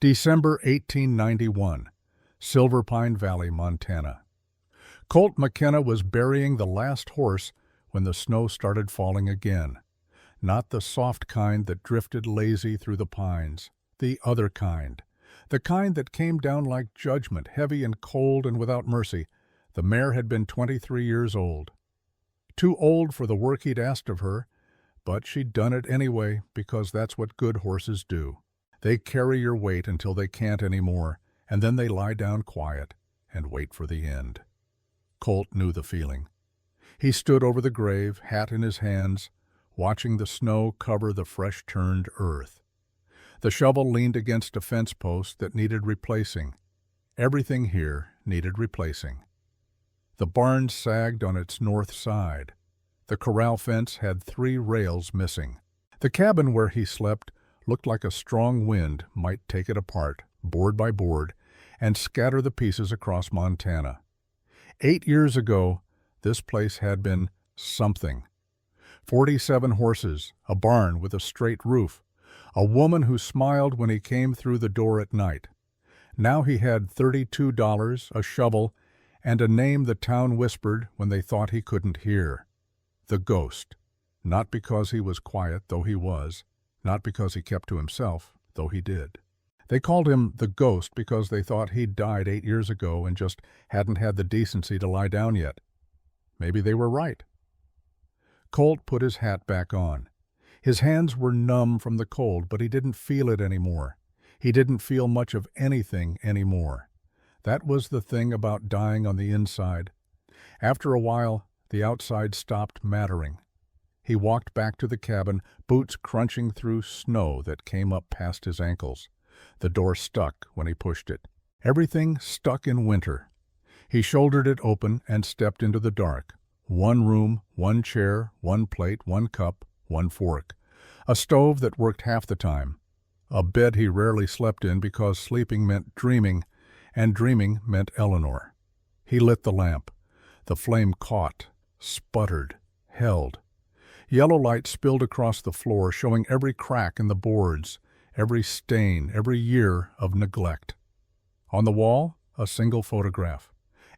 December 1891, Silver Pine Valley, Montana. Colt McKenna was burying the last horse when the snow started falling again. Not the soft kind that drifted lazy through the pines. The other kind. The kind that came down like judgment, heavy and cold and without mercy. The mare had been 23 years old. Too old for the work he'd asked of her, but she'd done it anyway because that's what good horses do. They carry your weight until they can't anymore, and then they lie down quiet and wait for the end. Colt knew the feeling. He stood over the grave, hat in his hands, watching the snow cover the fresh-turned earth. The shovel leaned against a fence post that needed replacing. Everything here needed replacing. The barn sagged on its north side. The corral fence had 3 rails missing. The cabin where he slept looked like a strong wind might take it apart, board by board, and scatter the pieces across Montana. 8 years ago, this place had been something. 47 horses, a barn with a straight roof, a woman who smiled when he came through the door at night. Now he had $32, a shovel, and a name the town whispered when they thought he couldn't hear. The Ghost. Not because he was quiet, though he was. Not because he kept to himself, though he did. They called him the Ghost because they thought he'd died 8 years ago and just hadn't had the decency to lie down yet. Maybe they were right. Colt put his hat back on. His hands were numb from the cold, but he didn't feel it anymore. He didn't feel much of anything anymore. That was the thing about dying on the inside. After a while, the outside stopped mattering. He walked back to the cabin, boots crunching through snow that came up past his ankles. The door stuck when he pushed it. Everything stuck in winter. He shouldered it open and stepped into the dark. 1 room, 1 chair, 1 plate, 1 cup, 1 fork. A stove that worked half the time. A bed he rarely slept in because sleeping meant dreaming, and dreaming meant Eleanor. He lit the lamp. The flame caught, sputtered, held. Yellow light spilled across the floor, showing every crack in the boards, every stain, every year of neglect. On the wall, a single photograph.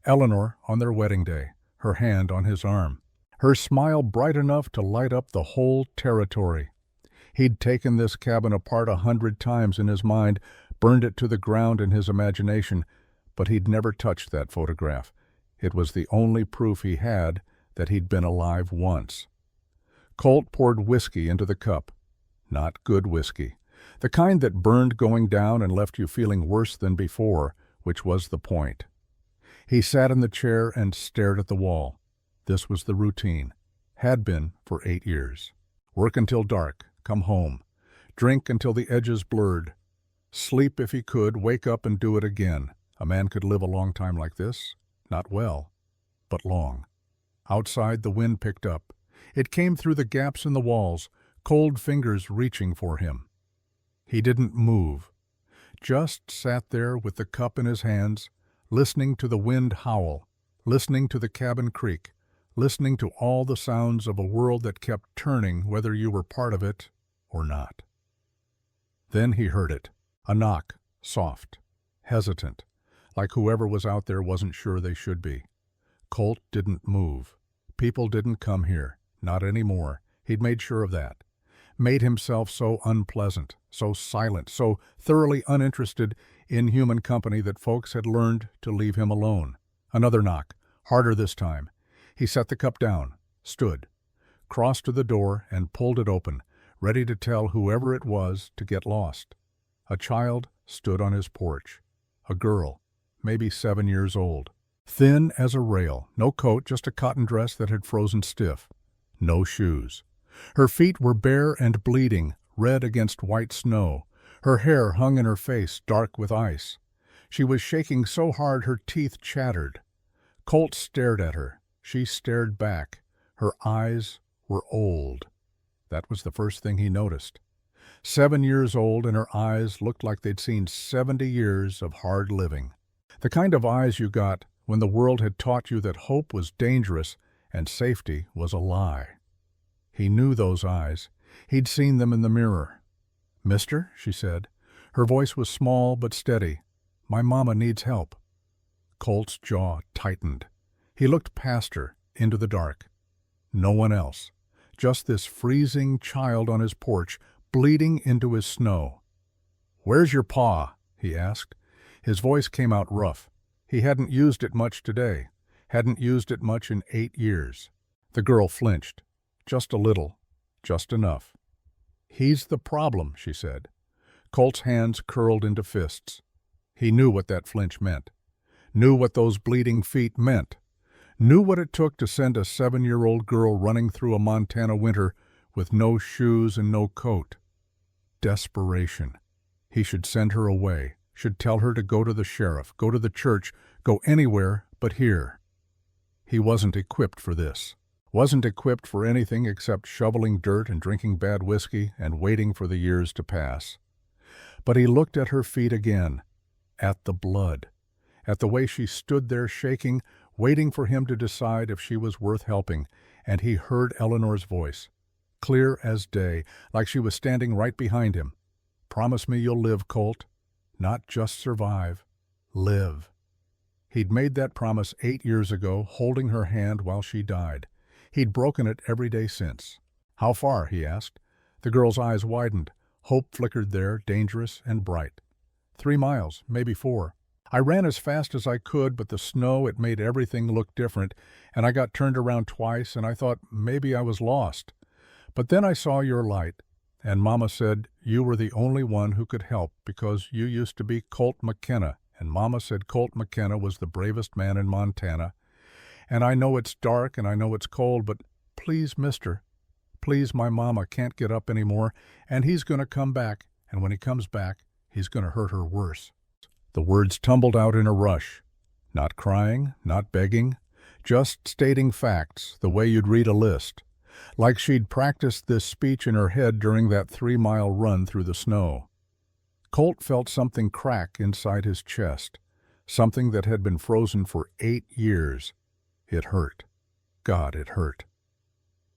Eleanor on their wedding day, her hand on his arm. Her smile bright enough to light up the whole territory. He'd taken this cabin apart 100 times in his mind, burned it to the ground in his imagination, but he'd never touched that photograph. It was the only proof he had that he'd been alive once. Colt poured whiskey into the cup. Not good whiskey. The kind that burned going down and left you feeling worse than before, which was the point. He sat in the chair and stared at the wall. This was the routine. Had been for 8 years. Work until dark, come home. Drink until the edges blurred. Sleep if he could, wake up and do it again. A man could live a long time like this. Not well, but long. Outside, the wind picked up. It came through the gaps in the walls, cold fingers reaching for him. He didn't move. Just sat there with the cup in his hands, listening to the wind howl, listening to the cabin creak, listening to all the sounds of a world that kept turning whether you were part of it or not. Then he heard it. A knock, soft, hesitant, like whoever was out there wasn't sure they should be. Colt didn't move. People didn't come here. Not anymore. He'd made sure of that. Made himself so unpleasant, so silent, so thoroughly uninterested in human company that folks had learned to leave him alone. Another knock, harder this time. He set the cup down, stood, crossed to the door and pulled it open, ready to tell whoever it was to get lost. A child stood on his porch. A girl, maybe 7 years old. Thin as a rail, no coat, just a cotton dress that had frozen stiff. No shoes. Her feet were bare and bleeding, red against white snow. Her hair hung in her face, dark with ice. She was shaking so hard her teeth chattered. Colt stared at her. She stared back. Her eyes were old. That was the first thing he noticed. 7 years old, and her eyes looked like they'd seen 70 years of hard living. The kind of eyes you got when the world had taught you that hope was dangerous and safety was a lie. He knew those eyes. He'd seen them in the mirror. "Mister," she said. Her voice was small but steady. "My mama needs help." Colt's jaw tightened. He looked past her, into the dark. No one else. Just this freezing child on his porch, bleeding into his snow. "Where's your paw?" he asked. His voice came out rough. He hadn't used it much today. Hadn't used it much in 8 years. The girl flinched. Just a little. Just enough. "He's the problem," she said. Colt's hands curled into fists. He knew what that flinch meant. Knew what those bleeding feet meant. Knew what it took to send a 7-year-old girl running through a Montana winter with no shoes and no coat. Desperation. He should send her away, should tell her to go to the sheriff, go to the church, go anywhere but here. He wasn't equipped for this. Wasn't equipped for anything except shoveling dirt and drinking bad whiskey and waiting for the years to pass. But he looked at her feet again, at the blood, at the way she stood there shaking, waiting for him to decide if she was worth helping, and he heard Eleanor's voice, clear as day, like she was standing right behind him. "Promise me you'll live, Colt. Not just survive. Live." He'd made that promise 8 years ago, holding her hand while she died. He'd broken it every day since. "How far?" he asked. The girl's eyes widened. Hope flickered there, dangerous and bright. 3 miles, maybe 4. I ran as fast as I could, but the snow, it made everything look different, and I got turned around twice, and I thought maybe I was lost. But then I saw your light, and Mama said you were the only one who could help because you used to be Colt McKenna, and Mama said Colt McKenna was the bravest man in Montana. And I know it's dark and I know it's cold, but please, mister, please, my mama can't get up anymore, and he's going to come back, and when he comes back, he's going to hurt her worse." The words tumbled out in a rush. Not crying, not begging, just stating facts the way you'd read a list. Like she'd practiced this speech in her head during that 3-mile run through the snow. Colt felt something crack inside his chest, something that had been frozen for 8 years. It hurt. God, it hurt.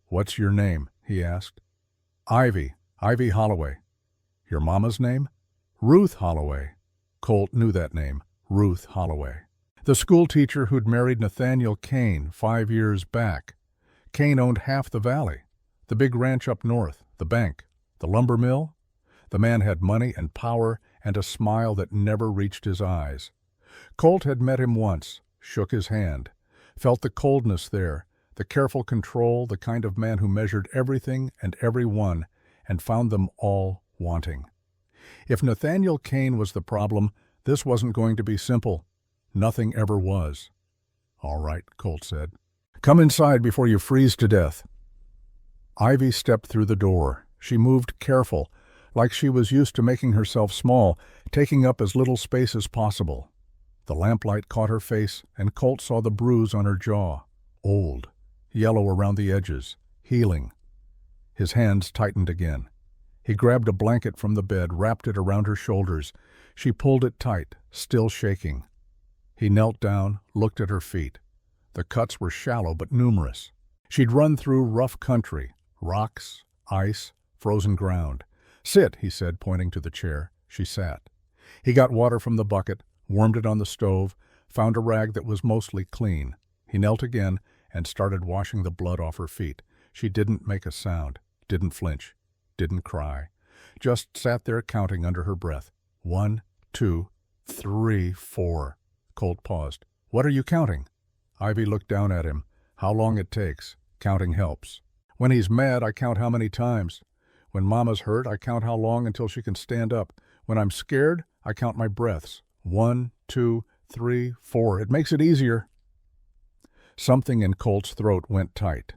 "What's your name?" he asked. "Ivy Holloway." "Your mama's name?" "Ruth Holloway." Colt knew that name, Ruth Holloway. The school teacher who'd married Nathaniel Kane 5 years back. Kane owned half the valley, the big ranch up north, the bank, the lumber mill. The man had money and power and a smile that never reached his eyes. Colt had met him once, shook his hand, felt the coldness there, the careful control, the kind of man who measured everything and everyone and found them all wanting. If Nathaniel Kane was the problem, this wasn't going to be simple. Nothing ever was. "All right," Colt said. "Come inside before you freeze to death." Ivy stepped through the door. She moved careful, like she was used to making herself small, taking up as little space as possible. The lamplight caught her face, and Colt saw the bruise on her jaw. Old, yellow around the edges, healing. His hands tightened again. He grabbed a blanket from the bed, wrapped it around her shoulders. She pulled it tight, still shaking. He knelt down, looked at her feet. The cuts were shallow but numerous. She'd run through rough country, rocks, ice, frozen ground. "Sit," he said, pointing to the chair. She sat. He got water from the bucket, warmed it on the stove, found a rag that was mostly clean. He knelt again and started washing the blood off her feet. She didn't make a sound, didn't flinch, didn't cry. Just sat there counting under her breath. 1, 2, 3, 4. Colt paused. "What are you counting?" Ivy looked down at him. "How long it takes. Counting helps. When he's mad, I count how many times. When Mama's hurt, I count how long until she can stand up. When I'm scared, I count my breaths. 1, 2, 3, 4. It makes it easier." Something in Colt's throat went tight.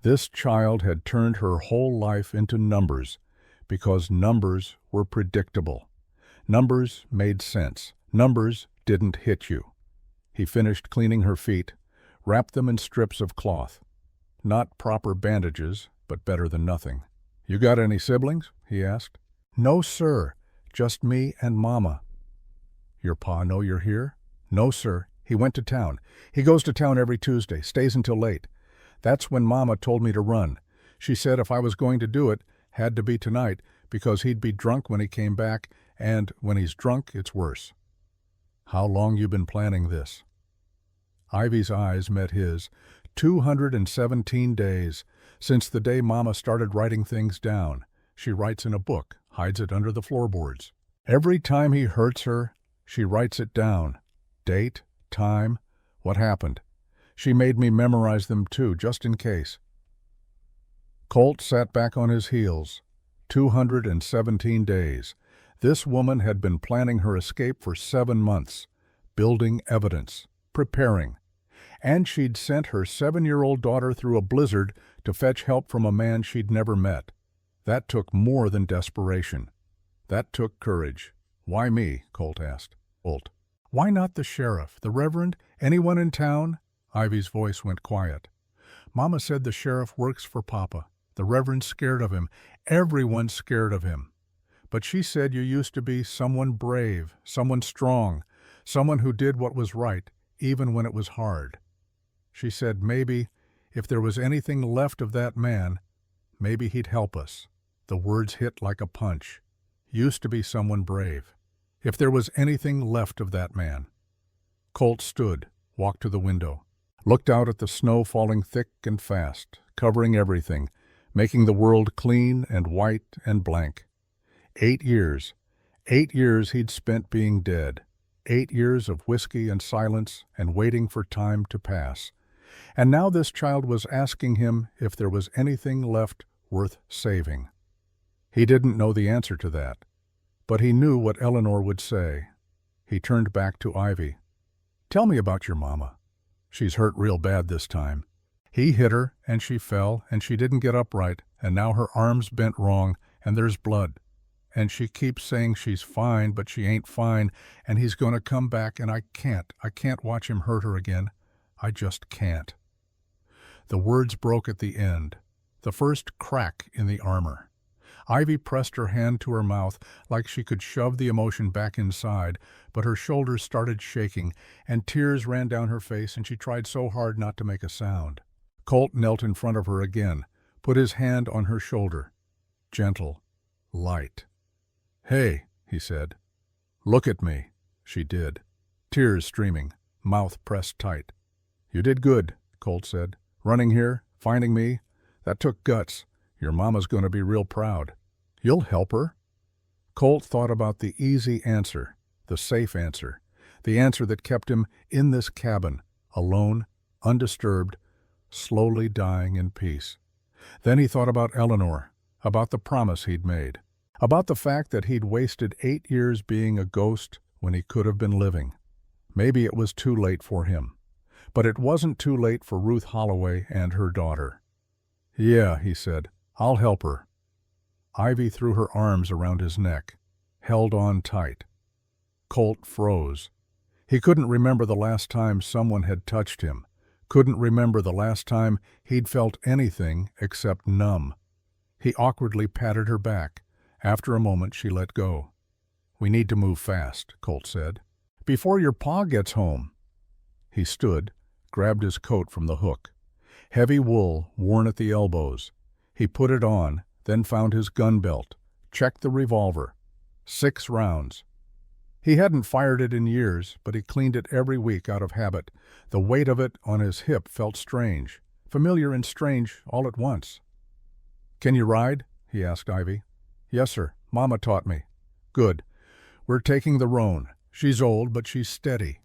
This child had turned her whole life into numbers, because numbers were predictable. Numbers made sense. Numbers didn't hit you. He finished cleaning her feet, wrapped them in strips of cloth. Not proper bandages, but better than nothing. "You got any siblings?" he asked. "No, sir. Just me and Mama." "Your pa know you're here?" "No, sir. He went to town. He goes to town every Tuesday, stays until late. That's when Mama told me to run. She said if I was going to do it, had to be tonight, because he'd be drunk when he came back, And when he's drunk, it's worse. How long you been planning this? Ivy's eyes met his. 217 days, since the day Mama started writing things down. She writes in a book, hides it under the floorboards. Every time he hurts her, she writes it down. Date, time, what happened. She made me memorize them too, just in case. Colt sat back on his heels. 217 days. This woman had been planning her escape for 7 months, building evidence, preparing. And she'd sent her 7-year-old daughter through a blizzard to fetch help from a man she'd never met. That took more than desperation. That took courage. Why me? Colt asked. Colt. Why not the sheriff, the reverend, anyone in town? Ivy's voice went quiet. Mama said the sheriff works for Papa. The reverend's scared of him. Everyone's scared of him. But she said you used to be someone brave, someone strong, someone who did what was right, even when it was hard. She said maybe, if there was anything left of that man, maybe he'd help us. The words hit like a punch. Used to be someone brave. If there was anything left of that man. Colt stood, walked to the window, looked out at the snow falling thick and fast, covering everything, making the world clean and white and blank. 8 years. 8 years he'd spent being dead. 8 years of whiskey and silence and waiting for time to pass. And now this child was asking him if there was anything left worth saving. He didn't know the answer to that, but he knew what Eleanor would say. He turned back to Ivy. Tell me about your mama. She's hurt real bad this time. He hit her, and she fell, and she didn't get upright, and now her arm's bent wrong, and there's blood. And she keeps saying she's fine, but she ain't fine, and he's going to come back, and I can't watch him hurt her again. I just can't. The words broke at the end, the first crack in the armor. Ivy pressed her hand to her mouth like she could shove the emotion back inside, but her shoulders started shaking, and tears ran down her face, and she tried so hard not to make a sound. Colt knelt in front of her again, put his hand on her shoulder. Gentle, light. Hey, he said. Look at me. She did. Tears streaming, mouth pressed tight. You did good, Colt said. Running here, finding me, that took guts. Your mama's going to be real proud. You'll help her? Colt thought about the easy answer, the safe answer, the answer that kept him in this cabin, alone, undisturbed, slowly dying in peace. Then he thought about Eleanor, about the promise he'd made, about the fact that he'd wasted 8 years being a ghost when he could have been living. Maybe it was too late for him. But it wasn't too late for Ruth Holloway and her daughter. Yeah, he said, I'll help her. Ivy threw her arms around his neck, held on tight. Colt froze. He couldn't remember the last time someone had touched him, couldn't remember the last time he'd felt anything except numb. He awkwardly patted her back. After a moment, she let go. We need to move fast, Colt said. Before your pa gets home. He stood, grabbed his coat from the hook. Heavy wool, worn at the elbows. He put it on, then found his gun belt, checked the revolver. 6 rounds. He hadn't fired it in years, but he cleaned it every week out of habit. The weight of it on his hip felt strange, familiar and strange all at once. Can you ride? He asked Ivy. Yes, sir. Mama taught me. Good. We're taking the roan. She's old, but she's steady.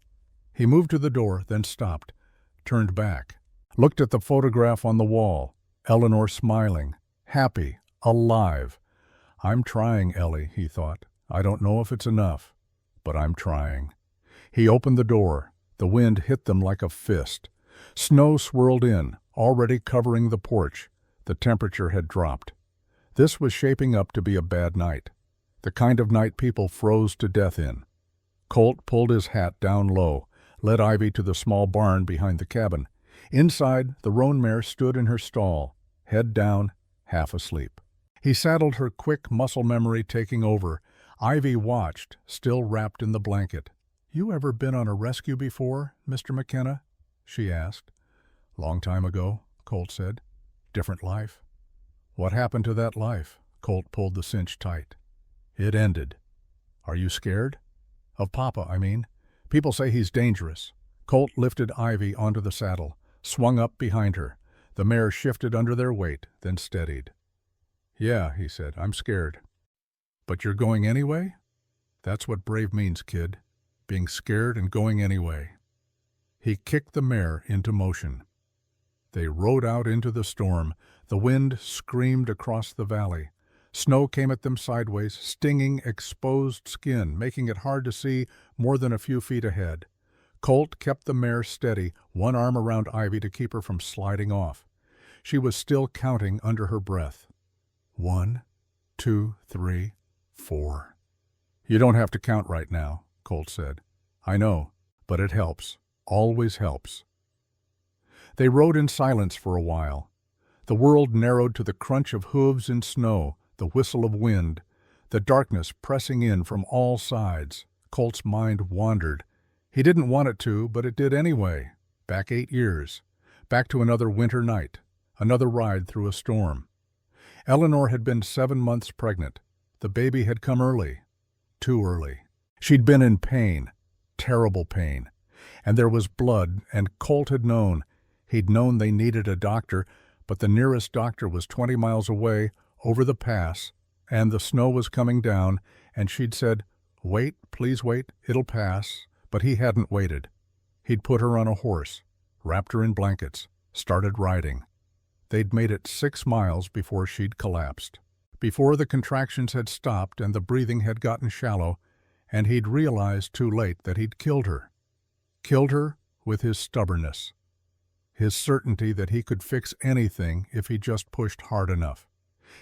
He moved to the door, then stopped, turned back, looked at the photograph on the wall. Eleanor smiling, happy, alive. I'm trying, Ellie, he thought. I don't know if it's enough, but I'm trying. He opened the door. The wind hit them like a fist. Snow swirled in, already covering the porch. The temperature had dropped. This was shaping up to be a bad night, the kind of night people froze to death in. Colt pulled his hat down low, led Ivy to the small barn behind the cabin. Inside, the roan mare stood in her stall, head down, half asleep. He saddled her, quick muscle memory taking over. Ivy watched, still wrapped in the blanket. You ever been on a rescue before, Mr. McKenna? She asked. Long time ago, Colt said. Different life. What happened to that life? Colt pulled the cinch tight. It ended. Are you scared? Of Papa, I mean. People say he's dangerous. Colt lifted Ivy onto the saddle, swung up behind her. The mare shifted under their weight, then steadied. Yeah, he said, I'm scared. But you're going anyway? That's what brave means, kid. Being scared and going anyway. He kicked the mare into motion. They rode out into the storm. The wind screamed across the valley. Snow came at them sideways, stinging exposed skin, making it hard to see more than a few feet ahead. Colt kept the mare steady, one arm around Ivy to keep her from sliding off. She was still counting under her breath. 1, 2, 3, 4. You don't have to count right now, Colt said. I know, but it helps. Always helps. They rode in silence for a while. The world narrowed to the crunch of hooves in snow, the whistle of wind, the darkness pressing in from all sides. Colt's mind wandered. He didn't want it to, but it did anyway. Back 8 years. Back to another winter night. Another ride through a storm. Eleanor had been 7 months pregnant. The baby had come early. Too early. She'd been in pain. Terrible pain. And there was blood, and Colt had known. He'd known they needed a doctor, but the nearest doctor was 20 miles away, over the pass, and the snow was coming down, and she'd said, "Wait, please wait, it'll pass," but he hadn't waited. He'd put her on a horse, wrapped her in blankets, started riding. They'd made it 6 miles before she'd collapsed. Before the contractions had stopped and the breathing had gotten shallow, and he'd realized too late that he'd killed her. Killed her with his stubbornness. His certainty that he could fix anything if he just pushed hard enough.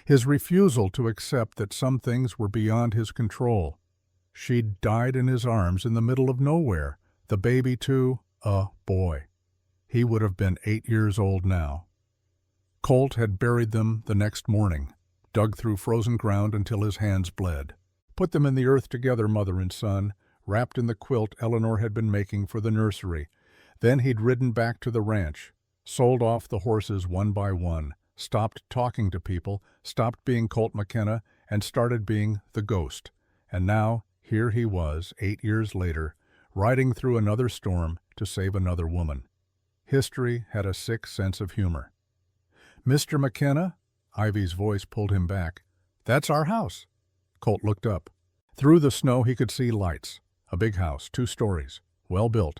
His refusal to accept that some things were beyond his control. She'd died in his arms in the middle of nowhere, the baby too, a boy. He would have been 8 years old now. Colt had buried them the next morning, dug through frozen ground until his hands bled. Put them in the earth together, mother and son, wrapped in the quilt Eleanor had been making for the nursery. Then he'd ridden back to the ranch, sold off the horses one by one, stopped talking to people, stopped being Colt McKenna, and started being the ghost. And now, here he was, 8 years later, riding through another storm to save another woman. History had a sick sense of humor. "Mr. McKenna?" Ivy's voice pulled him back. "That's our house." Colt looked up. Through the snow he could see lights. A big house, 2 stories, well built.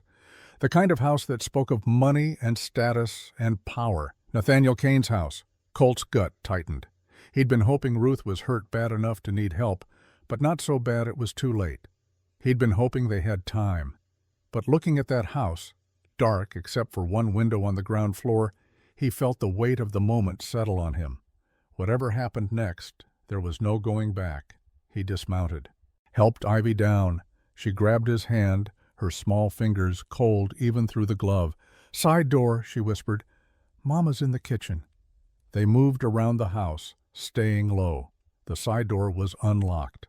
The kind of house that spoke of money and status and power. Nathaniel Kane's house. Colt's gut tightened. He'd been hoping Ruth was hurt bad enough to need help, but not so bad it was too late. He'd been hoping they had time. But looking at that house, dark except for one window on the ground floor, he felt the weight of the moment settle on him. Whatever happened next, there was no going back. He dismounted. Helped Ivy down. She grabbed his hand, her small fingers cold even through the glove. "Side door," she whispered. "Mama's in the kitchen." They moved around the house, staying low. The side door was unlocked.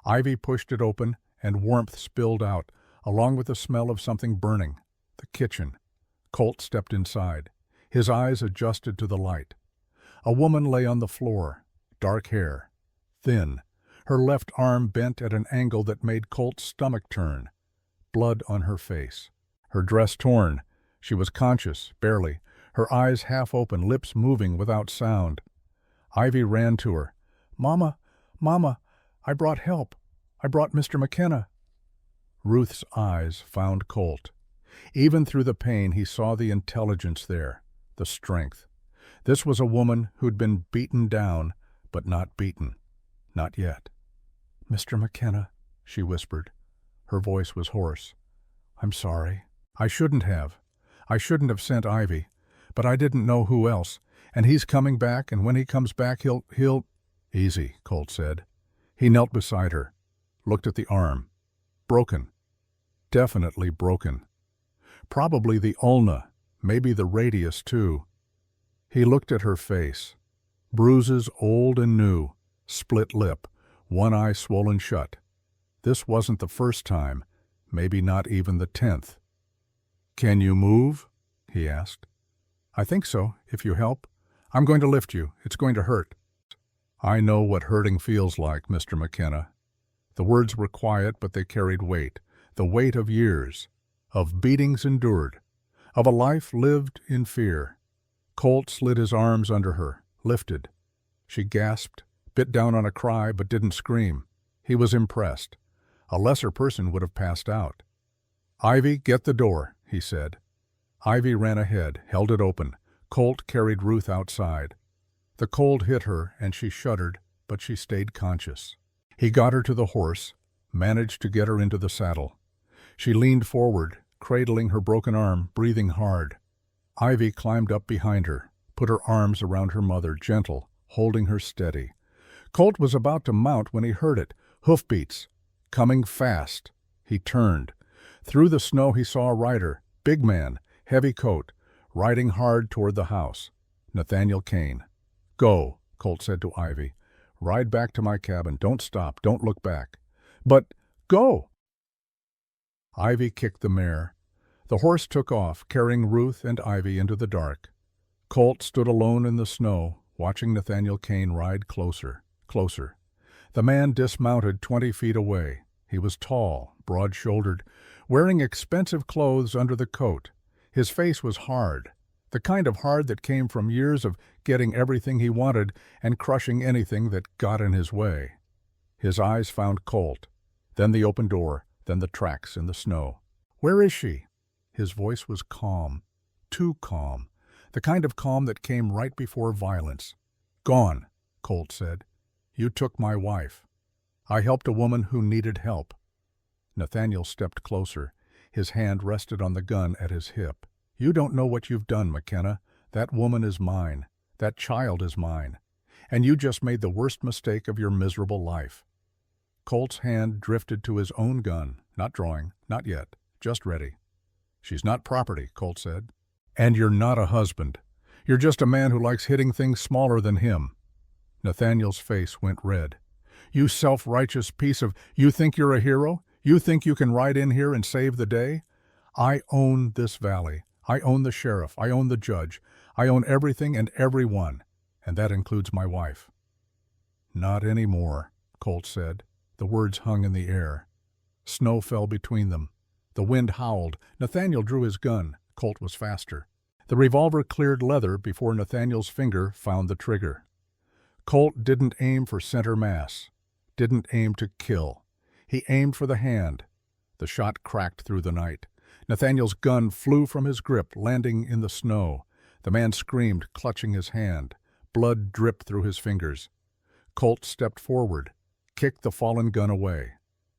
Ivy pushed it open, and warmth spilled out, along with the smell of something burning. The kitchen. Colt stepped inside. His eyes adjusted to the light. A woman lay on the floor, dark hair, thin, her left arm bent at an angle that made Colt's stomach turn. Blood on her face. Her dress torn. She was conscious, barely, her eyes half open, lips moving without sound. Ivy ran to her. "Mama, Mama, I brought help. I brought Mr. McKenna." Ruth's eyes found Colt. Even through the pain he saw the intelligence there, the strength. This was a woman who'd been beaten down, but not beaten. Not yet. "Mr. McKenna," she whispered. Her voice was hoarse. "I'm sorry. I shouldn't have. I shouldn't have sent Ivy. But I didn't know who else. And he's coming back, and when he comes back he'll—" "Easy," Colt said. He knelt beside her, looked at the arm. Broken. Definitely broken. Probably the ulna, maybe the radius too. He looked at her face. Bruises old and new, split lip, one eye swollen shut. This wasn't the first time, maybe not even the 10th. "Can you move?" he asked. "I think so, if you help. I'm going to lift you. It's going to hurt." "I know what hurting feels like, Mr. McKenna." The words were quiet, but they carried weight. The weight of years, of beatings endured, of a life lived in fear. Colt slid his arms under her, lifted. She gasped, bit down on a cry, but didn't scream. He was impressed. A lesser person would have passed out. "Ivy, get the door," he said. Ivy ran ahead, held it open. Colt carried Ruth outside. The cold hit her, and she shuddered, but she stayed conscious. He got her to the horse, managed to get her into the saddle. She leaned forward, cradling her broken arm, breathing hard. Ivy climbed up behind her, put her arms around her mother, gentle, holding her steady. Colt was about to mount when he heard it, hoofbeats, coming fast. He turned. Through the snow he saw a rider, big man, heavy coat, riding hard toward the house. Nathaniel Kane. "Go," Colt said to Ivy. "Ride back to my cabin. Don't stop. Don't look back." "But go!" Ivy kicked the mare. The horse took off, carrying Ruth and Ivy into the dark. Colt stood alone in the snow, watching Nathaniel Kane ride closer, closer. The man dismounted 20 feet away. He was tall, broad-shouldered, wearing expensive clothes under the coat. His face was hard, the kind of hard that came from years of getting everything he wanted and crushing anything that got in his way. His eyes found Colt, then the open door, then the tracks in the snow. "Where is she?" His voice was calm, too calm, the kind of calm that came right before violence. "Gone," Colt said. "You took my wife. I helped a woman who needed help." Nathaniel stepped closer. His hand rested on the gun at his hip. "You don't know what you've done, McKenna. That woman is mine. That child is mine. And you just made the worst mistake of your miserable life." Colt's hand drifted to his own gun, not drawing, not yet, just ready. "She's not property," Colt said. "And you're not a husband. You're just a man who likes hitting things smaller than him." Nathaniel's face went red. "You self-righteous piece of... You think you're a hero? You think you can ride in here and save the day? I own this valley. I own the sheriff. I own the judge. I own everything and everyone, and that includes my wife." "Not anymore," Colt said. The words hung in the air. Snow fell between them. The wind howled. Nathaniel drew his gun. Colt was faster. The revolver cleared leather before Nathaniel's finger found the trigger. Colt didn't aim for center mass, didn't aim to kill. He aimed for the hand. The shot cracked through the night. Nathaniel's gun flew from his grip, landing in the snow. The man screamed, clutching his hand. Blood dripped through his fingers. Colt stepped forward, kicked the fallen gun away,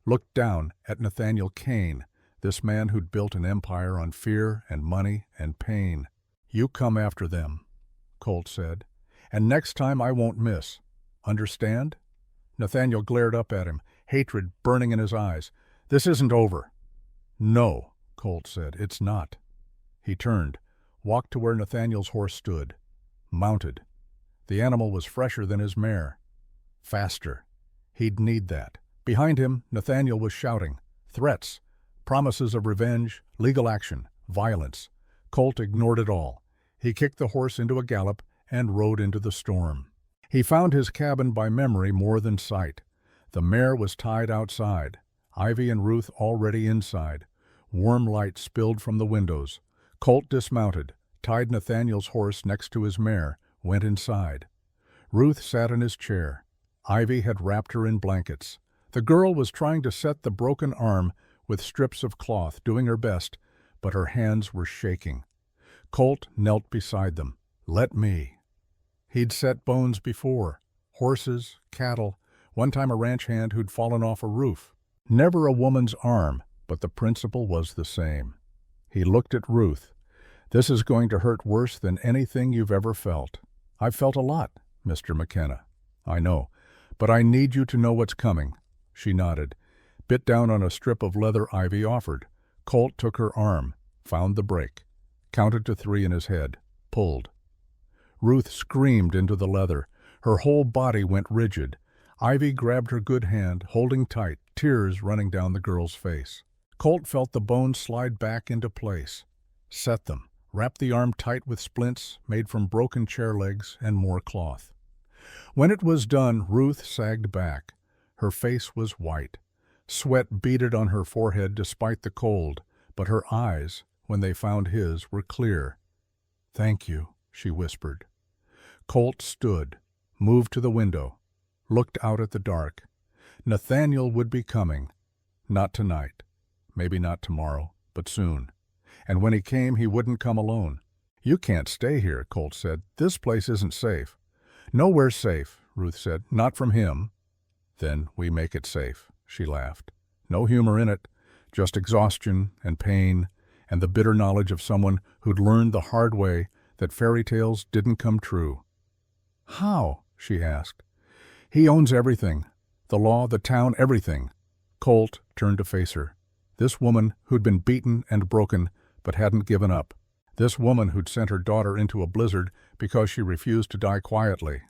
looked down at Nathaniel Kane, this man who'd built an empire on fear and money and pain. "You come after them," Colt said, "and next time I won't miss. Understand?" Nathaniel glared up at him, hatred burning in his eyes. "This isn't over." "No," Colt said, "it's not." He turned, walked to where Nathaniel's horse stood, mounted. The animal was fresher than his mare. Faster. He'd need that. Behind him, Nathaniel was shouting. Threats, promises of revenge, legal action, violence. Colt ignored it all. He kicked the horse into a gallop and rode into the storm. He found his cabin by memory more than sight. The mare was tied outside, Ivy and Ruth already inside. Warm light spilled from the windows. Colt dismounted, tied Nathaniel's horse next to his mare, went inside. Ruth sat in his chair. Ivy had wrapped her in blankets. The girl was trying to set the broken arm with strips of cloth, doing her best, but her hands were shaking. Colt knelt beside them. "Let me." He'd set bones before. Horses, cattle, one time a ranch hand who'd fallen off a roof. Never a woman's arm, but the principle was the same. He looked at Ruth. "This is going to hurt worse than anything you've ever felt." "I've felt a lot, Mr. McKenna." "I know, but I need you to know what's coming." She nodded, bit down on a strip of leather Ivy offered. Colt took her arm, found the brake, counted to 3 in his head, pulled. Ruth screamed into the leather. Her whole body went rigid. Ivy grabbed her good hand, holding tight, tears running down the girl's face. Colt felt the bones slide back into place. Set them, wrapped the arm tight with splints made from broken chair legs and more cloth. When it was done, Ruth sagged back. Her face was white. Sweat beaded on her forehead despite the cold, but her eyes, when they found his, were clear. "Thank you," she whispered. Colt stood, moved to the window, looked out at the dark. Nathaniel would be coming. Not tonight, maybe not tomorrow, but soon. And when he came, he wouldn't come alone. "You can't stay here," Colt said. "This place isn't safe." "Nowhere's safe," Ruth said. "Not from him." "Then we make it safe," she laughed. No humor in it, just exhaustion and pain and the bitter knowledge of someone who'd learned the hard way that fairy tales didn't come true. "How?" she asked. "He owns everything. The law, the town, everything." Colt turned to face her. This woman who'd been beaten and broken but hadn't given up. This woman who'd sent her daughter into a blizzard because she refused to die quietly.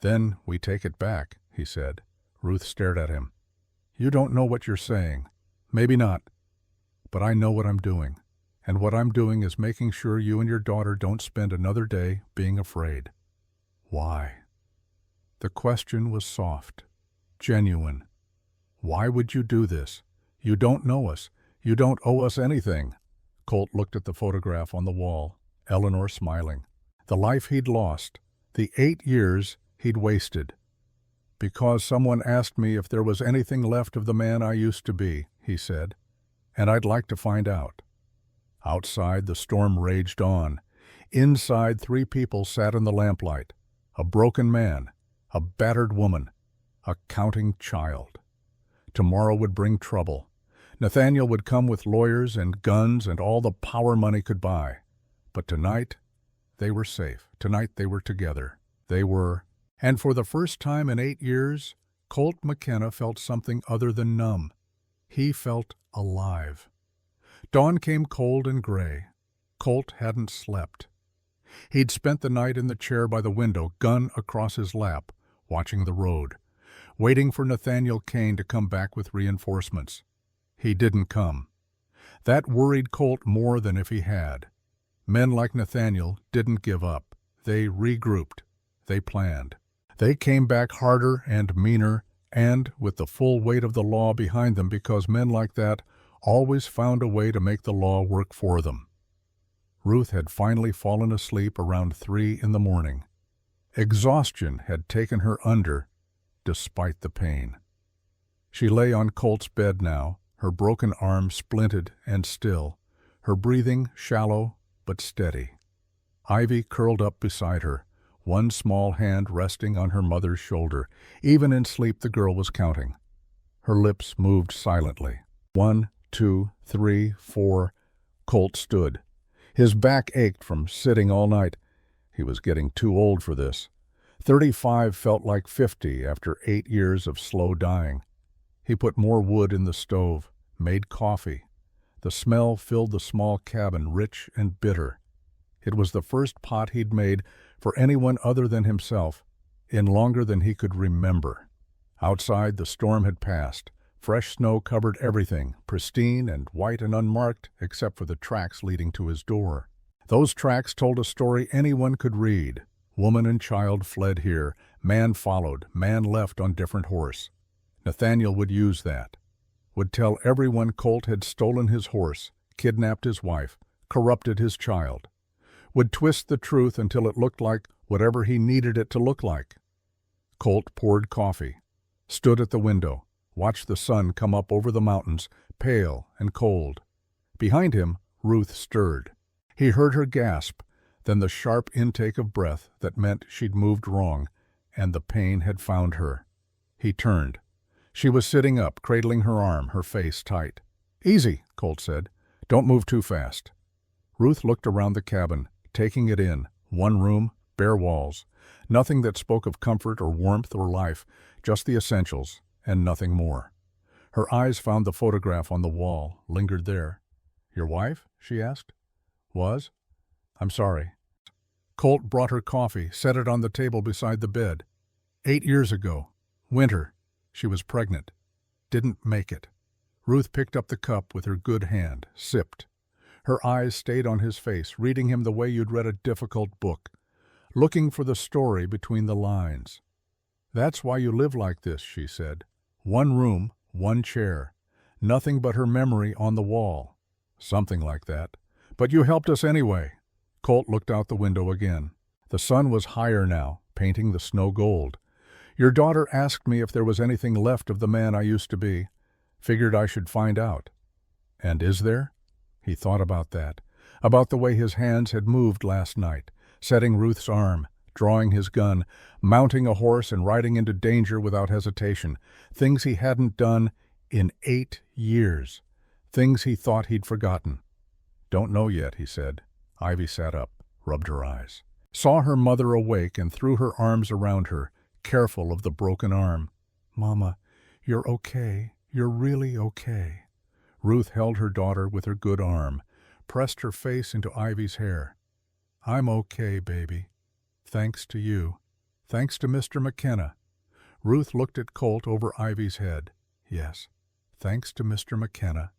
"Then we take it back," he said. Ruth stared at him. "You don't know what you're saying. Maybe not. But I know what I'm doing. And what I'm doing is making sure you and your daughter don't spend another day being afraid." "Why?" The question was soft, genuine. "Why would you do this? You don't know us. You don't owe us anything." Colt looked at the photograph on the wall, Eleanor smiling. The life he'd lost, the 8 years he'd wasted. "Because someone asked me if there was anything left of the man I used to be," he said. "And I'd like to find out." Outside, the storm raged on. Inside, 3 people sat in the lamplight. A broken man, a battered woman, a counting child. Tomorrow would bring trouble. Nathaniel would come with lawyers and guns and all the power money could buy. But tonight, they were safe. Tonight they were together. They were. And for the first time in 8 years, Colt McKenna felt something other than numb. He felt alive. Dawn came cold and gray. Colt hadn't slept. He'd spent the night in the chair by the window, gun across his lap, watching the road, waiting for Nathaniel Kane to come back with reinforcements. He didn't come. That worried Colt more than if he had. Men like Nathaniel didn't give up. They regrouped. They planned. They came back harder and meaner and with the full weight of the law behind them because men like that always found a way to make the law work for them. Ruth had finally fallen asleep around 3 in the morning. Exhaustion had taken her under, despite the pain. She lay on Colt's bed now, her broken arm splinted and still, her breathing shallow but steady. Ivy curled up beside her, one small hand resting on her mother's shoulder. Even in sleep the girl was counting. Her lips moved silently. 1, 2, 3, 4. Colt stood. His back ached from sitting all night. He was getting too old for this. 35 felt like 50 after 8 years of slow dying. He put more wood in the stove, made coffee. The smell filled the small cabin, rich and bitter. It was the first pot he'd made for anyone other than himself in longer than he could remember. Outside, the storm had passed. Fresh snow covered everything, pristine and white and unmarked except for the tracks leading to his door. Those tracks told a story anyone could read. Woman and child fled here. Man followed. Man left on different horse. Nathaniel would use that. Would tell everyone Colt had stolen his horse, kidnapped his wife, corrupted his child. Would twist the truth until it looked like whatever he needed it to look like. Colt poured coffee, stood at the window, watched the sun come up over the mountains, pale and cold. Behind him, Ruth stirred. He heard her gasp, then the sharp intake of breath that meant she'd moved wrong, and the pain had found her. He turned. She was sitting up, cradling her arm, her face tight. "Easy," Colt said. "Don't move too fast." Ruth looked around the cabin, taking it in. One room, bare walls. Nothing that spoke of comfort or warmth or life, just the essentials, and nothing more. Her eyes found the photograph on the wall, lingered there. "Your wife?" she asked. "Was? I'm sorry." Colt brought her coffee, set it on the table beside the bed. 8 years ago. Winter. She was pregnant. Didn't make it. Ruth picked up the cup with her good hand, sipped. Her eyes stayed on his face, reading him the way you'd read a difficult book, looking for the story between the lines. "That's why you live like this," she said. "One room, One chair. Nothing but her memory on the wall. Something like that. But you helped us anyway. Colt looked out the window again. The sun was higher now, painting the snow gold. Your daughter asked me if there was anything left of the man I used to be. Figured I should find out. And is there? He thought about that. About the way his hands had moved last night, setting Ruth's arm, drawing his gun, mounting a horse and riding into danger without hesitation. Things he hadn't done in 8 years. Things he thought he'd forgotten. Don't know yet, he said. Ivy sat up, rubbed her eyes. Saw her mother awake and threw her arms around her, careful of the broken arm. Mama, you're okay. You're really okay. Ruth held her daughter with her good arm, pressed her face into Ivy's hair. I'm okay, baby. Thanks to you. Thanks to Mr. McKenna. Ruth looked at Colt over Ivy's head. Yes, thanks to Mr. McKenna.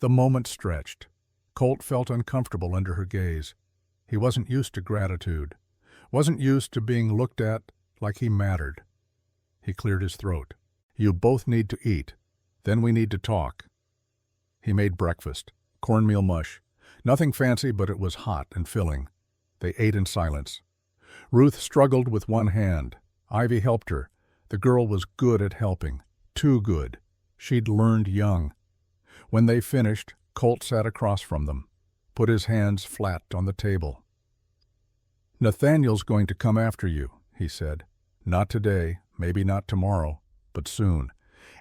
The moment stretched. Colt felt uncomfortable under her gaze. He wasn't used to gratitude. Wasn't used to being looked at like he mattered. He cleared his throat. You both need to eat. Then we need to talk. He made breakfast. Cornmeal mush. Nothing fancy, but it was hot and filling. They ate in silence. Ruth struggled with one hand. Ivy helped her. The girl was good at helping. Too good. She'd learned young. When they finished, Colt sat across from them, put his hands flat on the table. Nathaniel's going to come after you, he said. Not today, maybe not tomorrow, but soon.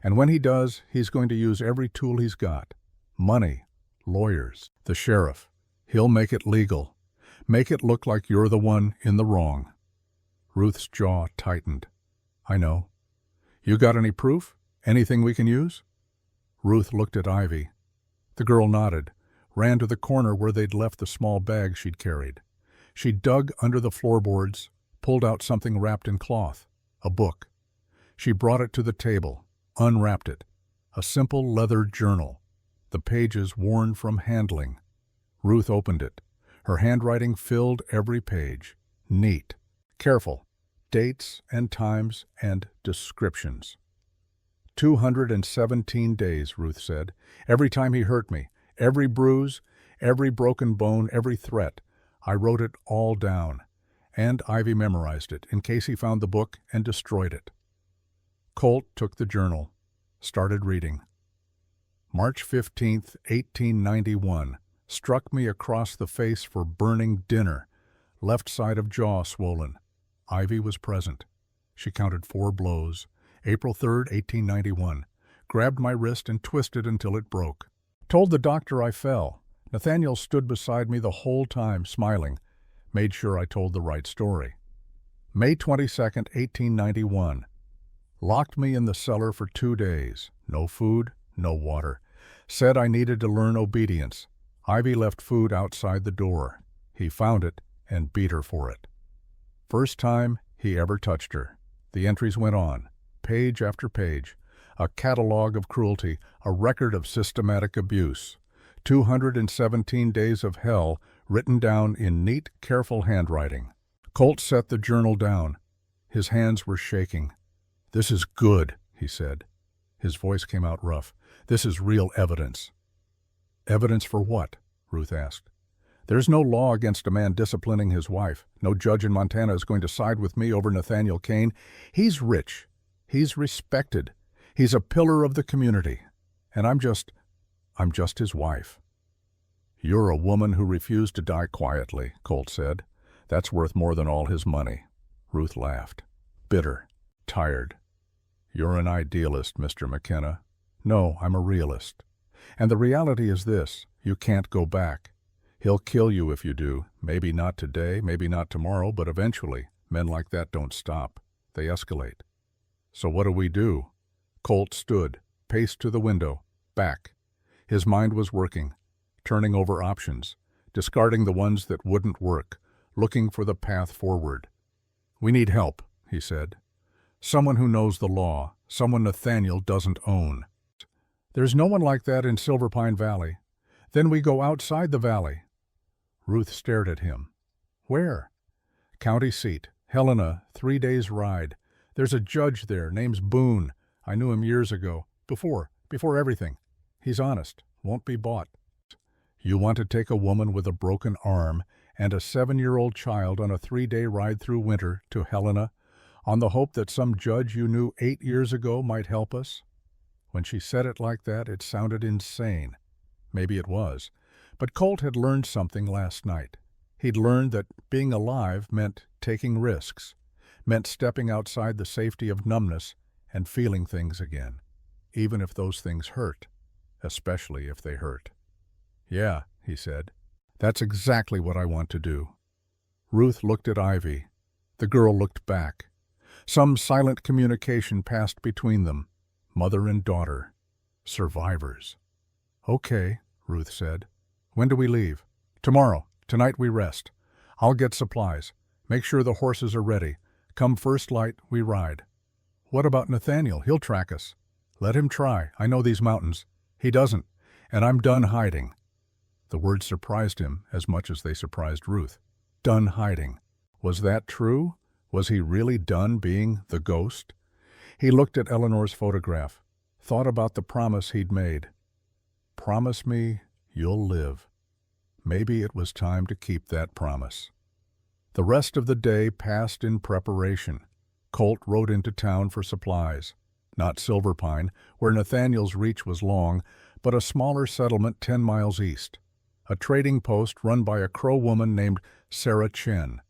And when he does, he's going to use every tool he's got. Money, lawyers, the sheriff. He'll make it legal. Make it look like you're the one in the wrong. Ruth's jaw tightened. I know. You got any proof? Anything we can use? Ruth looked at Ivy. The girl nodded, ran to the corner where they'd left the small bag she'd carried. She dug under the floorboards, pulled out something wrapped in cloth, a book. She brought it to the table, unwrapped it. A simple leather journal, the pages worn from handling. Ruth opened it. Her handwriting filled every page. Neat, careful, dates and times and descriptions. 217 days, Ruth said. Every time he hurt me, every bruise, every broken bone, every threat. I wrote it all down. And Ivy memorized it in case he found the book and destroyed it. Colt took the journal, started reading. March 15th, 1891. Struck me across the face for burning dinner. Left side of jaw swollen. Ivy was present. She counted 4 blows. April 3rd, 1891. Grabbed my wrist and twisted until it broke. Told the doctor I fell. Nathaniel stood beside me the whole time, smiling. Made sure I told the right story. May 22nd, 1891. Locked me in the cellar for 2 days. No food, no water. Said I needed to learn obedience. Ivy left food outside the door. He found it and beat her for it. First time he ever touched her. The entries went on, page after page. A catalog of cruelty, a record of systematic abuse. 217 days of hell written down in neat, careful handwriting. Colt set the journal down. His hands were shaking. This is good, he said. His voice came out rough. This is real evidence. Evidence for what? Ruth asked. There's no law against a man disciplining his wife. No judge in Montana is going to side with me over Nathaniel Kane. He's rich. He's respected. He's a pillar of the community. And I'm just his wife. You're a woman who refused to die quietly, Colt said. That's worth more than all his money. Ruth laughed. Bitter. Tired. You're an idealist, Mr. McKenna. No, I'm a realist. And the reality is this, you can't go back. He'll kill you if you do. Maybe not today, maybe not tomorrow, but eventually. Men like that don't stop. They escalate. So what do? Colt stood, paced to the window, back. His mind was working, turning over options, discarding the ones that wouldn't work, looking for the path forward. We need help, he said. Someone who knows the law, someone Nathaniel doesn't own. There's no one like that in Silver Pine Valley. Then we go outside the valley. Ruth stared at him. Where? County seat, Helena, 3 days' ride. There's a judge there, name's Boone, I knew him years ago, before everything. He's honest, won't be bought. You want to take a woman with a broken arm and a 7-year-old child on a 3-day ride through winter to Helena on the hope that some judge you knew 8 years ago might help us? When she said it like that, it sounded insane. Maybe it was. But Colt had learned something last night. He'd learned that being alive meant taking risks, meant stepping outside the safety of numbness and feeling things again, even if those things hurt, especially if they hurt. "Yeah," he said. "That's exactly what I want to do." Ruth looked at Ivy. The girl looked back. Some silent communication passed between them. Mother and daughter. Survivors. "Okay," Ruth said. "When do we leave?" "Tomorrow. Tonight we rest. I'll get supplies. Make sure the horses are ready. Come first light, we ride." "What about Nathaniel? He'll track us." "Let him try. I know these mountains." "He doesn't. And I'm done hiding." The words surprised him as much as they surprised Ruth. Done hiding. Was that true? Was he really done being the ghost? He looked at Eleanor's photograph, thought about the promise he'd made. "Promise me you'll live." Maybe it was time to keep that promise. The rest of the day passed in preparation. Colt rode into town for supplies. Not Silver Pine, where Nathaniel's reach was long, but a smaller settlement 10 miles east. A trading post run by a Crow woman named Sarah Chen.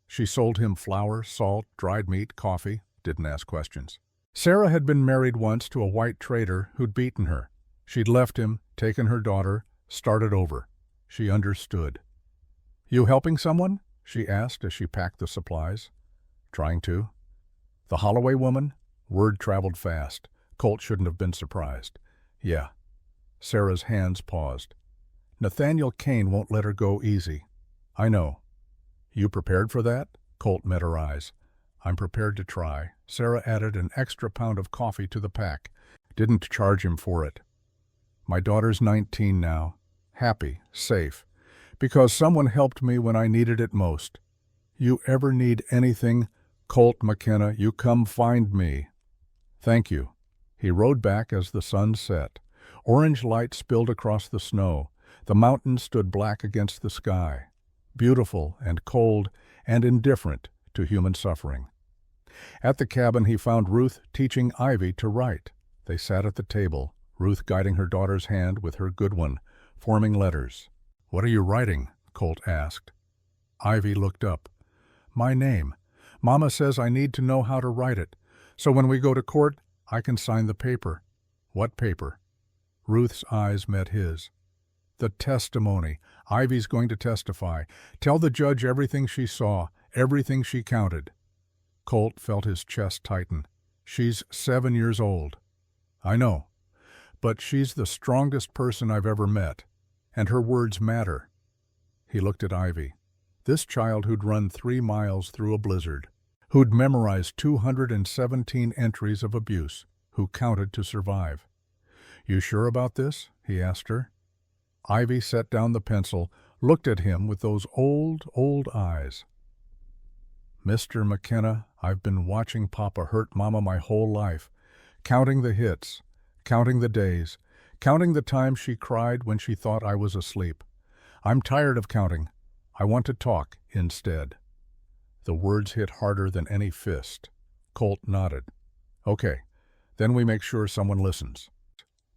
She sold him flour, salt, dried meat, coffee, didn't ask questions. Sarah had been married once to a white trader who'd beaten her. She'd left him, taken her daughter, started over. She understood. "You helping someone?" she asked as she packed the supplies. "Trying to." "The Holloway woman?" Word traveled fast. Colt shouldn't have been surprised. "Yeah." Sarah's hands paused. "Nathaniel Kane won't let her go easy." "I know." "You prepared for that?" Colt met her eyes. "I'm prepared to try." Sarah added an extra pound of coffee to the pack. Didn't charge him for it. "My daughter's 19 now. Happy, safe. Because someone helped me when I needed it most. You ever need anything, Colt McKenna, you come find me." "Thank you." He rode back as the sun set. Orange light spilled across the snow. The mountains stood black against the sky, beautiful and cold and indifferent to human suffering. At the cabin he found Ruth teaching Ivy to write. They sat at the table, Ruth guiding her daughter's hand with her good one, forming letters. "What are you writing?" Colt asked. Ivy looked up. "My name. Mama says I need to know how to write it, so when we go to court, I can sign the paper." "What paper?" Ruth's eyes met his. "The testimony. Ivy's going to testify. Tell the judge everything she saw, everything she counted." Colt felt his chest tighten. "She's 7 years old." "I know. But she's the strongest person I've ever met. And her words matter." He looked at Ivy. This child who'd run 3 miles through a blizzard, who'd memorized 217 entries of abuse, who counted to survive. "You sure about this?" he asked her. Ivy set down the pencil, looked at him with those old eyes. "Mr. McKenna, I've been watching Papa hurt Mama my whole life, counting the hits, counting the days, counting the times she cried when she thought I was asleep. I'm tired of counting. I want to talk instead." The words hit harder than any fist. Colt nodded. "Okay, then we make sure someone listens."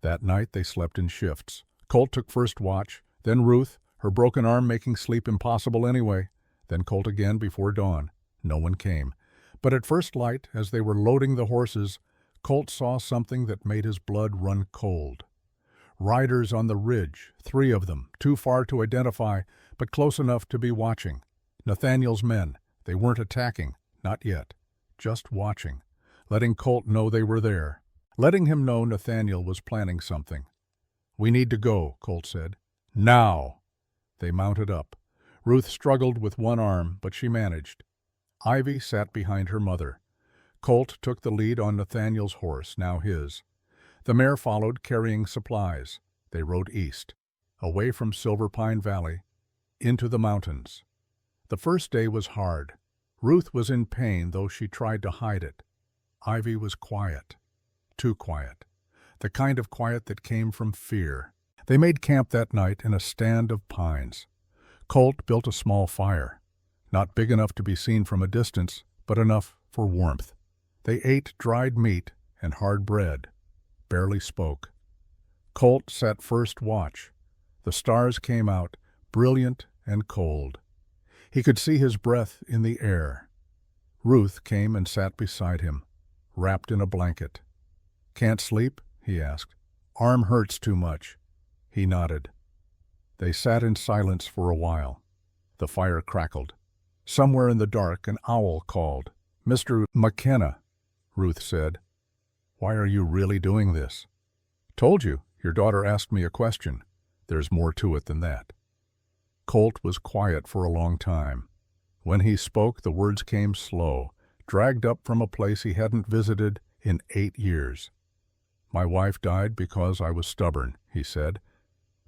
That night they slept in shifts. Colt took first watch, then Ruth, her broken arm making sleep impossible anyway, then Colt again before dawn. No one came. But at first light, as they were loading the horses, Colt saw something that made his blood run cold. Riders on the ridge, 3 of them, too far to identify, but close enough to be watching. Nathaniel's men. They weren't attacking, not yet. Just watching, letting Colt know they were there. Letting him know Nathaniel was planning something. "We need to go," Colt said. "Now!" They mounted up. Ruth struggled with one arm, but she managed. Ivy sat behind her mother. Colt took the lead on Nathaniel's horse, now his. The mare followed, carrying supplies. They rode east, away from Silver Pine Valley, into the mountains. The first day was hard. Ruth was in pain, though she tried to hide it. Ivy was quiet. too quiet. The kind of quiet that came from fear. They made camp that night in a stand of pines. Colt built a small fire, not big enough to be seen from a distance, but enough for warmth. They ate dried meat and hard bread, barely spoke. Colt sat first watch. The stars came out, brilliant and cold. He could see his breath in the air. Ruth came and sat beside him, wrapped in a blanket. "Can't sleep?" he asked. "Arm hurts too much." He nodded. They sat in silence for a while. The fire crackled. Somewhere in the dark, an owl called. "Mr. McKenna," Ruth said. "Why are you really doing this?" "Told you. Your daughter asked me a question. There's more to it than that." Colt was quiet for a long time. When he spoke, the words came slow, dragged up from a place he hadn't visited in 8 years. "My wife died because I was stubborn," he said.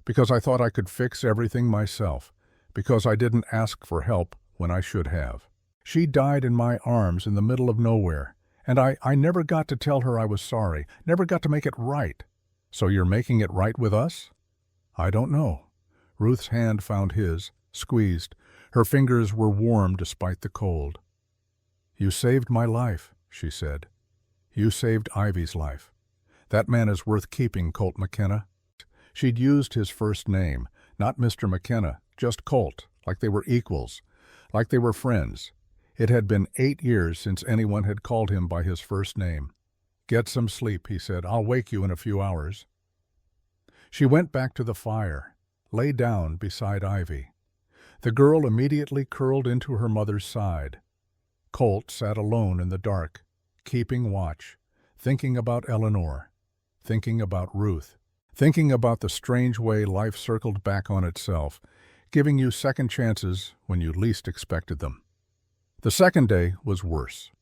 "Because I thought I could fix everything myself. Because I didn't ask for help when I should have. She died in my arms in the middle of nowhere, and I never got to tell her I was sorry, never got to make it right. So you're making it right with us?" "I don't know." Ruth's hand found his, squeezed. Her fingers were warm despite the cold. "You saved my life," she said. "You saved Ivy's life. That man is worth keeping, Colt McKenna." She'd used his first name, not Mr. McKenna, just Colt, like they were equals, like they were friends. It had been 8 years since anyone had called him by his first name. "Get some sleep," he said. "I'll wake you in a few hours." She went back to the fire, lay down beside Ivy. The girl immediately curled into her mother's side. Colt sat alone in the dark, keeping watch, thinking about Eleanor, thinking about Ruth, thinking about the strange way life circled back on itself, giving you second chances when you least expected them. The second day was worse.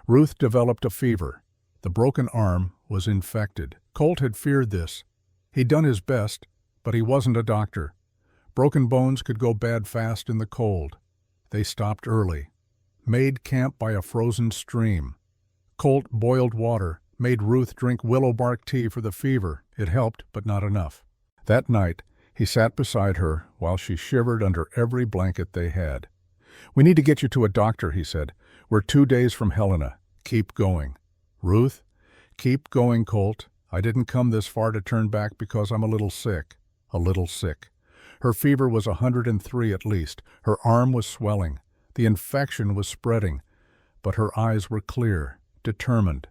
Ruth developed a fever. The broken arm was infected. Colt had feared this. He'd done his best, but he wasn't a doctor. Broken bones could go bad fast in the cold. They stopped early. Made camp by a frozen stream. Colt boiled water, made Ruth drink willow bark tea for the fever. It helped, but not enough. That night, he sat beside her while she shivered under every blanket they had. "We need to get you to a doctor," he said. "We're 2 days from Helena. Keep going." "Ruth?" "Keep going, Colt. I didn't come this far to turn back because I'm a little sick." A little sick. Her fever was 103 at least. Her arm was swelling. The infection was spreading. But her eyes were clear, determined.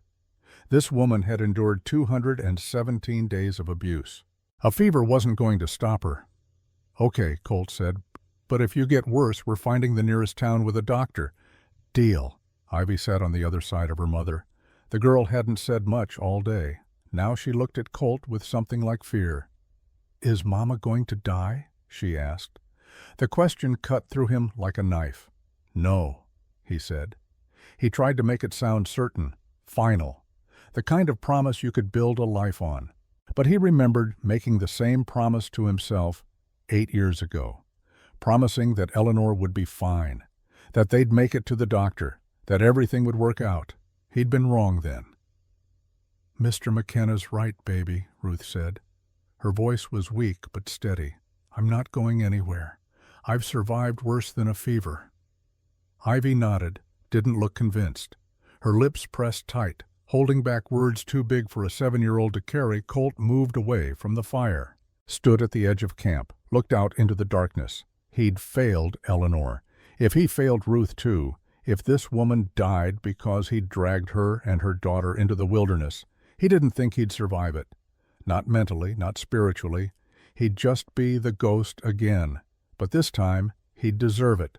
This woman had endured 217 days of abuse. A fever wasn't going to stop her. "Okay," Colt said, "but if you get worse, we're finding the nearest town with a doctor." "Deal." Ivy sat on the other side of her mother. The girl hadn't said much all day. Now she looked at Colt with something like fear. "Is Mama going to die?" she asked. The question cut through him like a knife. "No," he said. He tried to make it sound certain, final, the kind of promise you could build a life on. But he remembered making the same promise to himself 8 years ago, promising that Eleanor would be fine, that they'd make it to the doctor, that everything would work out. He'd been wrong then. "Mr. McKenna's right, baby," Ruth said. Her voice was weak but steady. "I'm not going anywhere. I've survived worse than a fever." Ivy nodded, didn't look convinced. Her lips pressed tight, holding back words too big for a 7-year-old to carry. Colt moved away from the fire, stood at the edge of camp, looked out into the darkness. He'd failed Eleanor. If he failed Ruth too, if this woman died because he'd dragged her and her daughter into the wilderness, he didn't think he'd survive it. Not mentally, not spiritually. He'd just be the ghost again. But this time, he'd deserve it.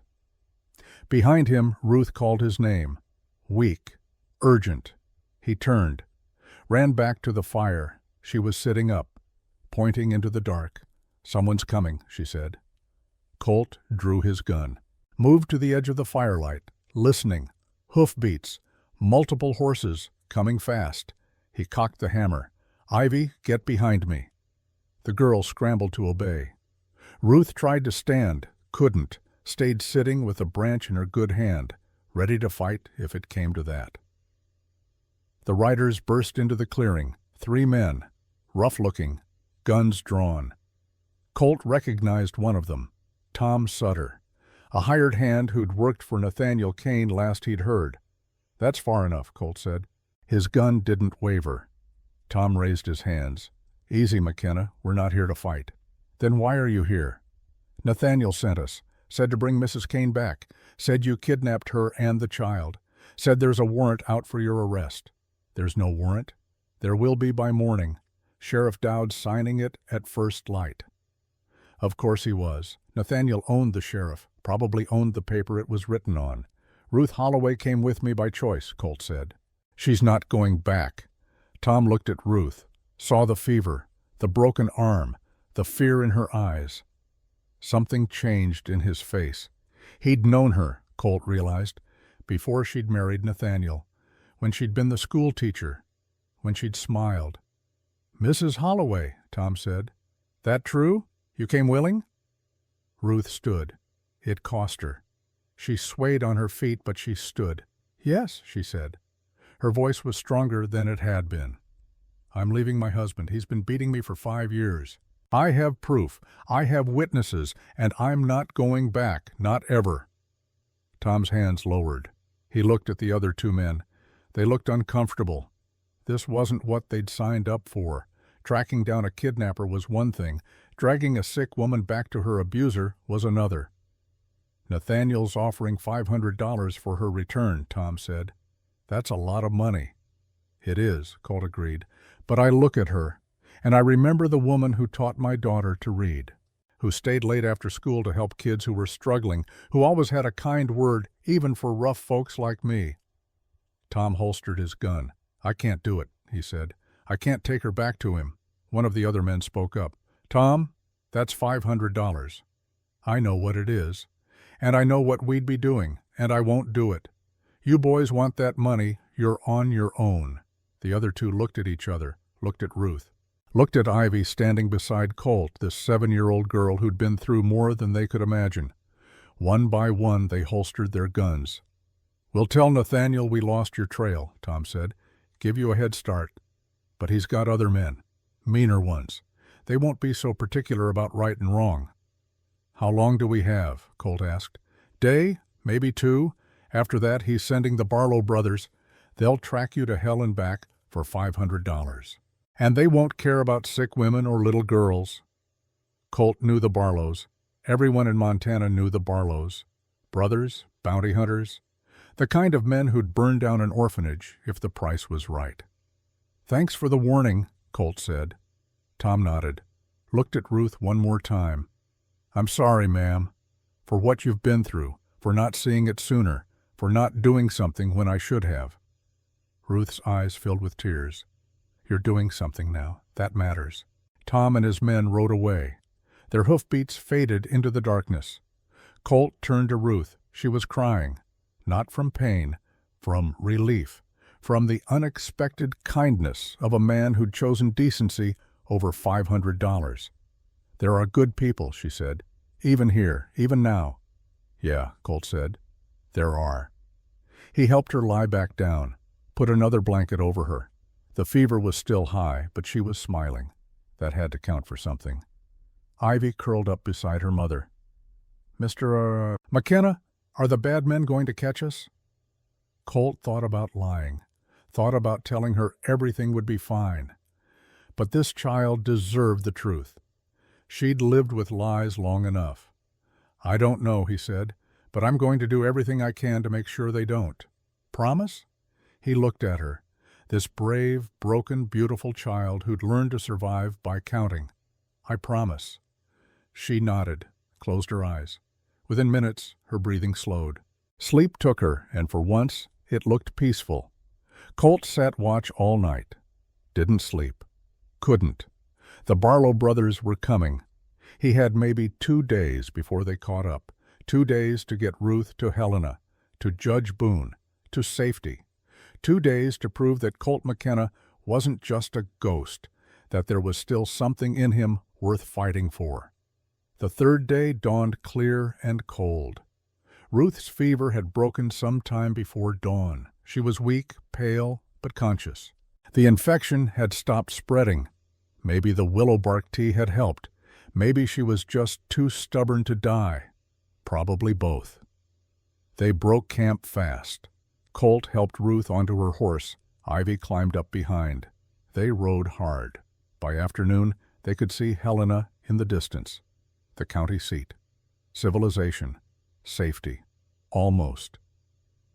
Behind him, Ruth called his name. Weak. Urgent. He turned. Ran back to the fire. She was sitting up, pointing into the dark. "Someone's coming," she said. Colt drew his gun. Moved to the edge of the firelight, listening. Hoofbeats. Multiple horses, coming fast. He cocked the hammer. "Ivy, get behind me." The girl scrambled to obey. Ruth tried to stand, couldn't, stayed sitting with a branch in her good hand, ready to fight if it came to that. The riders burst into the clearing, 3 men, rough-looking, guns drawn. Colt recognized one of them, Tom Sutter, a hired hand who'd worked for Nathaniel Kane last he'd heard. "That's far enough," Colt said. His gun didn't waver. Tom raised his hands. "Easy, McKenna, we're not here to fight." "Then why are you here?" "Nathaniel sent us. Said to bring Mrs. Kane back. Said you kidnapped her and the child. Said there's a warrant out for your arrest." "There's no warrant." "There will be by morning. Sheriff Dowd's signing it at first light." Of course he was. Nathaniel owned the sheriff, probably owned the paper it was written on. "Ruth Holloway came with me by choice," Colt said. "She's not going back." Tom looked at Ruth, saw the fever, the broken arm, the fear in her eyes. Something changed in his face. He'd known her, Colt realized, before she'd married Nathaniel, when she'd been the school teacher, when she'd smiled. "Mrs. Holloway," Tom said. "That true? You came willing?" Ruth stood. It cost her. She swayed on her feet, but she stood. "Yes," she said. Her voice was stronger than it had been. "I'm leaving my husband. He's been beating me for 5 years. I have proof. I have witnesses, and I'm not going back, not ever." Tom's hands lowered. He looked at the other 2 men. They looked uncomfortable. This wasn't what they'd signed up for. Tracking down a kidnapper was one thing. Dragging a sick woman back to her abuser was another. "Nathaniel's offering $500 for her return," Tom said. "That's a lot of money." "It is," Colt agreed. "But I look at her, and I remember the woman who taught my daughter to read, who stayed late after school to help kids who were struggling, who always had a kind word even for rough folks like me." Tom holstered his gun. "I can't do it," he said. "I can't take her back to him." One of the other men spoke up. "Tom, that's $500. I know what it is, and I know what we'd be doing, and I won't do it. You boys want that money, you're on your own." The other 2 looked at each other, looked at Ruth, looked at Ivy standing beside Colt, this 7-year-old girl who'd been through more than they could imagine. One by one they holstered their guns. "We'll tell Nathaniel we lost your trail," Tom said. "Give you a head start. But he's got other men, meaner ones. They won't be so particular about right and wrong." "How long do we have?" Colt asked. "Day, maybe 2. After that he's sending the Barlow brothers. They'll track you to hell and back for $500. And they won't care about sick women or little girls." Colt knew the Barlows. Everyone in Montana knew the Barlows. Brothers, bounty hunters, the kind of men who'd burn down an orphanage if the price was right. "Thanks for the warning," Colt said. Tom nodded, looked at Ruth one more time. "I'm sorry, ma'am, for what you've been through, for not seeing it sooner, for not doing something when I should have." Ruth's eyes filled with tears. "You're doing something now. That matters." Tom and his men rode away. Their hoofbeats faded into the darkness. Colt turned to Ruth. She was crying, not from pain, from relief, from the unexpected kindness of a man who'd chosen decency over $500. "There are good people," she said, "even here, even now." "Yeah," Colt said, "there are." He helped her lie back down, put another blanket over her. The fever was still high, but she was smiling. That had to count for something. Ivy curled up beside her mother. "Mr. McKenna, are the bad men going to catch us?" Colt thought about lying, thought about telling her everything would be fine. But this child deserved the truth. She'd lived with lies long enough. "I don't know," he said, "but I'm going to do everything I can to make sure they don't. Promise?" He looked at her, this brave, broken, beautiful child who'd learned to survive by counting. "I promise." She nodded, closed her eyes. Within minutes, her breathing slowed. Sleep took her, and for once, it looked peaceful. Colt sat watch all night. Didn't sleep. Couldn't. The Barlow brothers were coming. He had maybe 2 days before they caught up. 2 days to get Ruth to Helena, to Judge Boone, to safety. 2 days to prove that Colt McKenna wasn't just a ghost, that there was still something in him worth fighting for. The 3rd day dawned clear and cold. Ruth's fever had broken some time before dawn. She was weak, pale, but conscious. The infection had stopped spreading. Maybe the willow bark tea had helped. Maybe she was just too stubborn to die. Probably both. They broke camp fast. Colt helped Ruth onto her horse. Ivy climbed up behind. They rode hard. By afternoon, they could see Helena in the distance. The county seat. Civilization. Safety. Almost.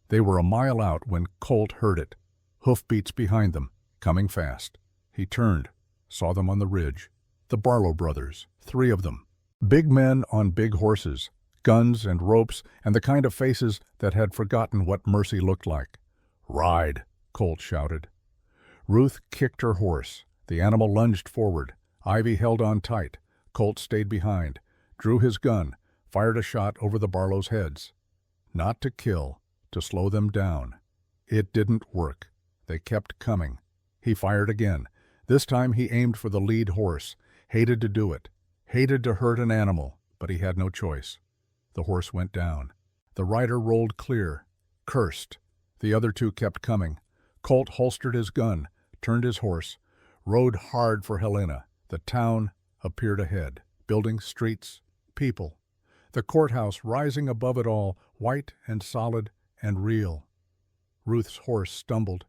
They were a mile out when Colt heard it. Hoofbeats behind them, coming fast. He turned, saw them on the ridge. The Barlow brothers, 3 of them. Big men on big horses, guns and ropes, and the kind of faces that had forgotten what mercy looked like. "Ride," Colt shouted. Ruth kicked her horse. The animal lunged forward. Ivy held on tight. Colt stayed behind, drew his gun, fired a shot over the Barlows' heads. Not to kill, to slow them down. It didn't work. They kept coming. He fired again. This time he aimed for the lead horse. Hated to do it. Hated to hurt an animal, but he had no choice. The horse went down. The rider rolled clear. Cursed. The other 2 kept coming. Colt holstered his gun, turned his horse, rode hard for Helena. The town appeared ahead. Buildings, streets, people. The courthouse rising above it all, white and solid and real. Ruth's horse stumbled.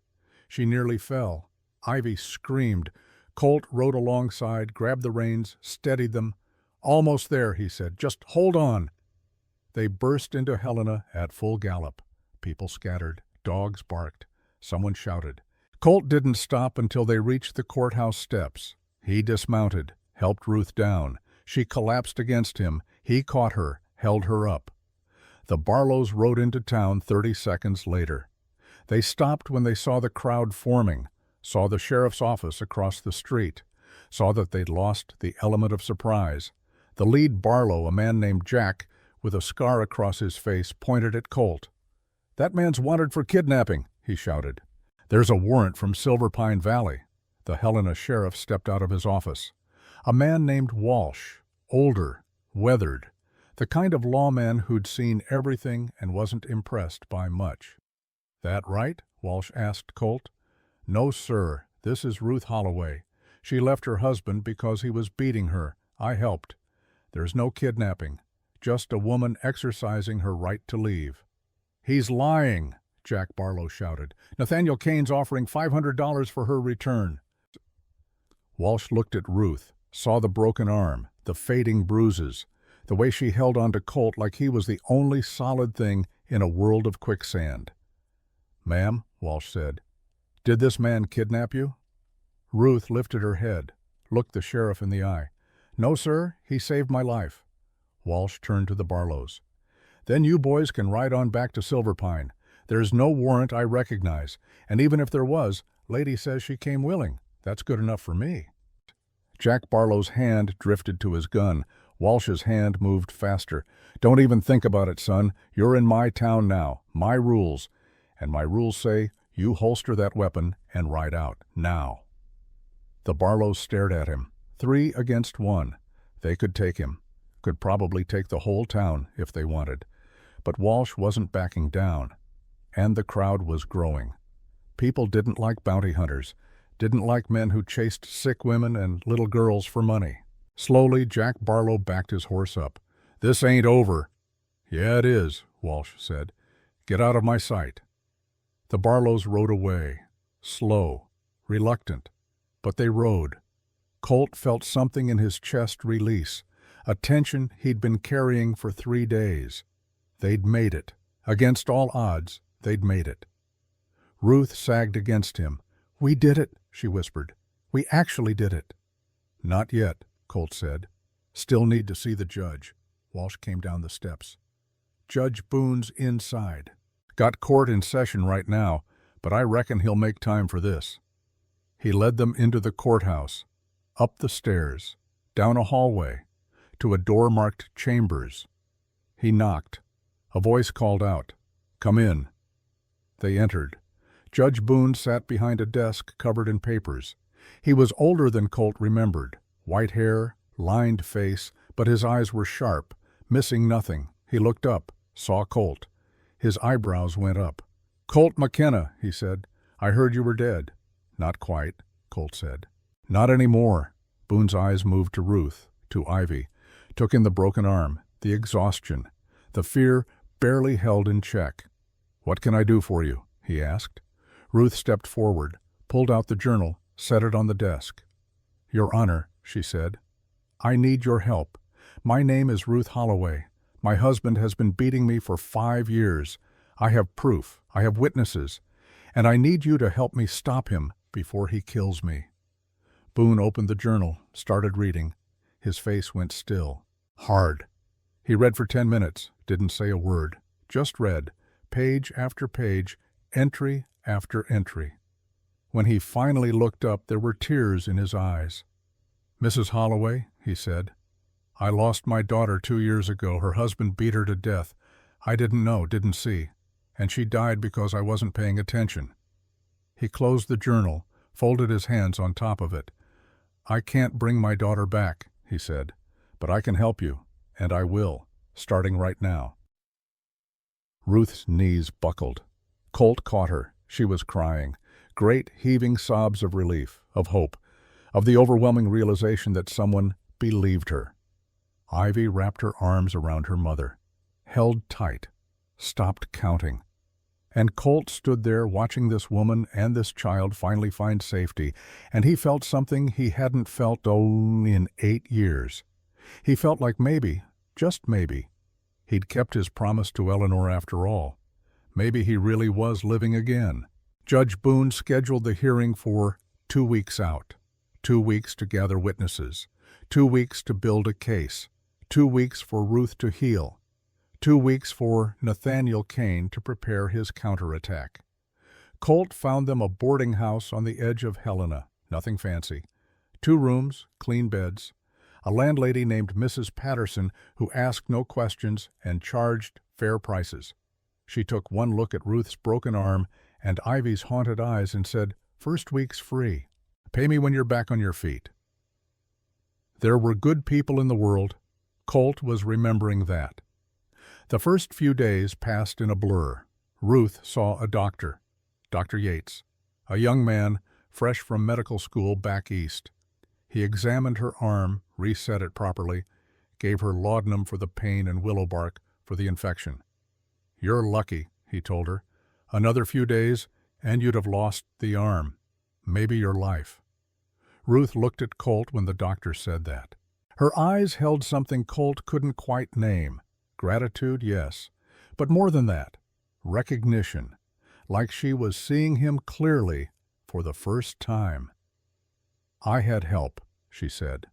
She nearly fell. Ivy screamed. Colt rode alongside, grabbed the reins, steadied them. "Almost there," he said. "Just hold on." They burst into Helena at full gallop. People scattered. Dogs barked. Someone shouted. Colt didn't stop until they reached the courthouse steps. He dismounted, helped Ruth down. She collapsed against him. He caught her, held her up. The Barlows rode into town 30 seconds later. They stopped when they saw the crowd forming, saw the sheriff's office across the street, saw that they'd lost the element of surprise. The lead Barlow, a man named Jack, with a scar across his face, pointed at Colt. "That man's wanted for kidnapping," he shouted. "There's a warrant from Silver Pine Valley." The Helena sheriff stepped out of his office. A man named Walsh, older, weathered, the kind of lawman who'd seen everything and wasn't impressed by much. "That right?" Walsh asked Colt. "No, sir. This is Ruth Holloway. She left her husband because he was beating her. I helped. There's no kidnapping. Just a woman exercising her right to leave." "He's lying," Jack Barlow shouted. "Nathaniel Kane's offering $500 for her return." Walsh looked at Ruth, saw the broken arm, the fading bruises, the way she held on to Colt like he was the only solid thing in a world of quicksand. "Ma'am," Walsh said, "did this man kidnap you?" Ruth lifted her head, looked the sheriff in the eye. "No, sir, he saved my life." Walsh turned to the Barlows. "Then you boys can ride on back to Silver Pine. There's no warrant I recognize, and even if there was, lady says she came willing. That's good enough for me." Jack Barlow's hand drifted to his gun. Walsh's hand moved faster. "Don't even think about it, son. You're in my town now, my rules. And my rules say you holster that weapon and ride out, now." The Barlows stared at him. 3 against 1. They could take him. Could probably take the whole town if they wanted. But Walsh wasn't backing down. And the crowd was growing. People didn't like bounty hunters, didn't like men who chased sick women and little girls for money. Slowly, Jack Barlow backed his horse up. "This ain't over." "Yeah, it is," Walsh said. "Get out of my sight." The Barlows rode away, slow, reluctant, but they rode. Colt felt something in his chest release, a tension he'd been carrying for 3 days. They'd made it. Against all odds, they'd made it. Ruth sagged against him. "We did it," she whispered. "We actually did it." "Not yet," Colt said. "Still need to see the judge." Walsh came down the steps. "Judge Boone's inside. Got court in session right now, but I reckon he'll make time for this." He led them into the courthouse, up the stairs, down a hallway, to a door marked Chambers. He knocked. A voice called out, "Come in." They entered. Judge Boone sat behind a desk covered in papers. He was older than Colt remembered. White hair, lined face, but his eyes were sharp, missing nothing. He looked up, saw Colt. His eyebrows went up. "Colt McKenna," he said. I heard you were dead." "Not quite," Colt said. "Not anymore." Boone's eyes moved to Ruth, to Ivy, took in the broken arm, the exhaustion, the fear barely held in check. "What can I do for you?" he asked. Ruth stepped forward, pulled out the journal, set it on the desk. "Your Honor," she said, "I need your help. My name is Ruth Holloway. My husband has been beating me for 5 years. I have proof, I have witnesses, and I need you to help me stop him before he kills me." Boone opened the journal, started reading. His face went still, hard. He read for 10 minutes, didn't say a word, just read, page after page, entry after entry. When he finally looked up, there were tears in his eyes. "Mrs. Holloway," he said, "I lost my daughter 2 years ago. Her husband beat her to death. I didn't know, didn't see, and she died because I wasn't paying attention." He closed the journal, folded his hands on top of it. "I can't bring my daughter back," he said, "but I can help you, and I will, starting right now." Ruth's knees buckled. Colt caught her. She was crying. Great heaving sobs of relief, of hope, of the overwhelming realization that someone believed her. Ivy wrapped her arms around her mother, held tight, stopped counting. And Colt stood there watching this woman and this child finally find safety, and he felt something he hadn't felt in 8 years. He felt like maybe, just maybe, he'd kept his promise to Eleanor after all. Maybe he really was living again. Judge Boone scheduled the hearing for 2 weeks out. 2 weeks to gather witnesses. 2 weeks to build a case. 2 weeks for Ruth to heal. 2 weeks for Nathaniel Kane to prepare his counterattack. Colt found them a boarding house on the edge of Helena, nothing fancy. 2 rooms, clean beds. A landlady named Mrs. Patterson who asked no questions and charged fair prices. She took one look at Ruth's broken arm and Ivy's haunted eyes and said, "First week's free. Pay me when you're back on your feet." There were good people in the world. Colt was remembering that. The first few days passed in a blur. Ruth saw a doctor, Dr. Yates, a young man fresh from medical school back east. He examined her arm, reset it properly, gave her laudanum for the pain and willow bark for the infection. "You're lucky," he told her. "Another few days, and you'd have lost the arm, maybe your life." Ruth looked at Colt when the doctor said that. Her eyes held something Colt couldn't quite name. Gratitude, yes, but more than that, recognition, like she was seeing him clearly for the first time. "I had help," she said.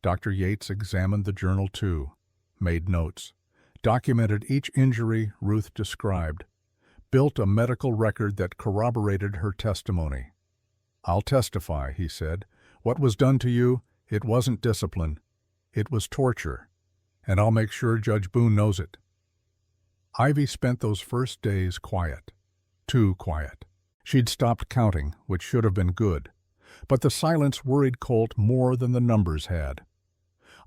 Dr. Yates examined the journal too, made notes, documented each injury Ruth described, built a medical record that corroborated her testimony. "I'll testify," he said. "What was done to you, it wasn't discipline. It was torture. And I'll make sure Judge Boone knows it." Ivy spent those first days quiet. Too quiet. She'd stopped counting, which should have been good. But the silence worried Colt more than the numbers had.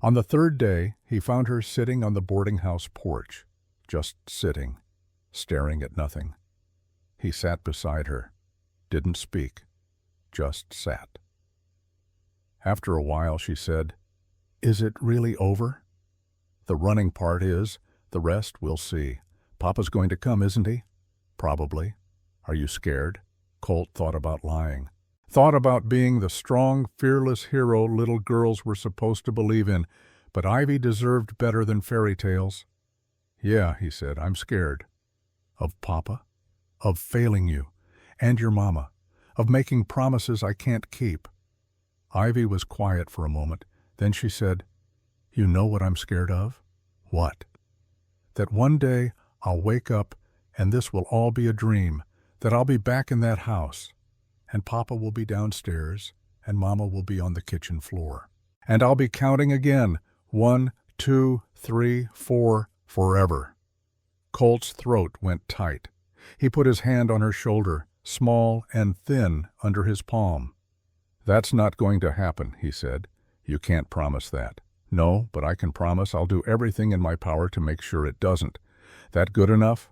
On the 3rd day, he found her sitting on the boarding house porch, just sitting, staring at nothing. He sat beside her, didn't speak, just sat. After a while, she said, "Is it really over?" "The running part is. The rest we'll see. Papa's going to come, isn't he?" "Probably." "Are you scared?" Colt thought about lying. Thought about being the strong, fearless hero little girls were supposed to believe in, but Ivy deserved better than fairy tales. "Yeah," he said, "I'm scared." "Of Papa? Of failing you? And your mama? Of making promises I can't keep?" Ivy was quiet for a moment. Then she said, "You know what I'm scared of?" "What?" "That one day I'll wake up and this will all be a dream, that I'll be back in that house, and Papa will be downstairs, and Mama will be on the kitchen floor. And I'll be counting again, 1, 2, 3, 4, forever." Colt's throat went tight. He put his hand on her shoulder, small and thin under his palm. "That's not going to happen," he said. "You can't promise that." "No, but I can promise I'll do everything in my power to make sure it doesn't. That good enough?"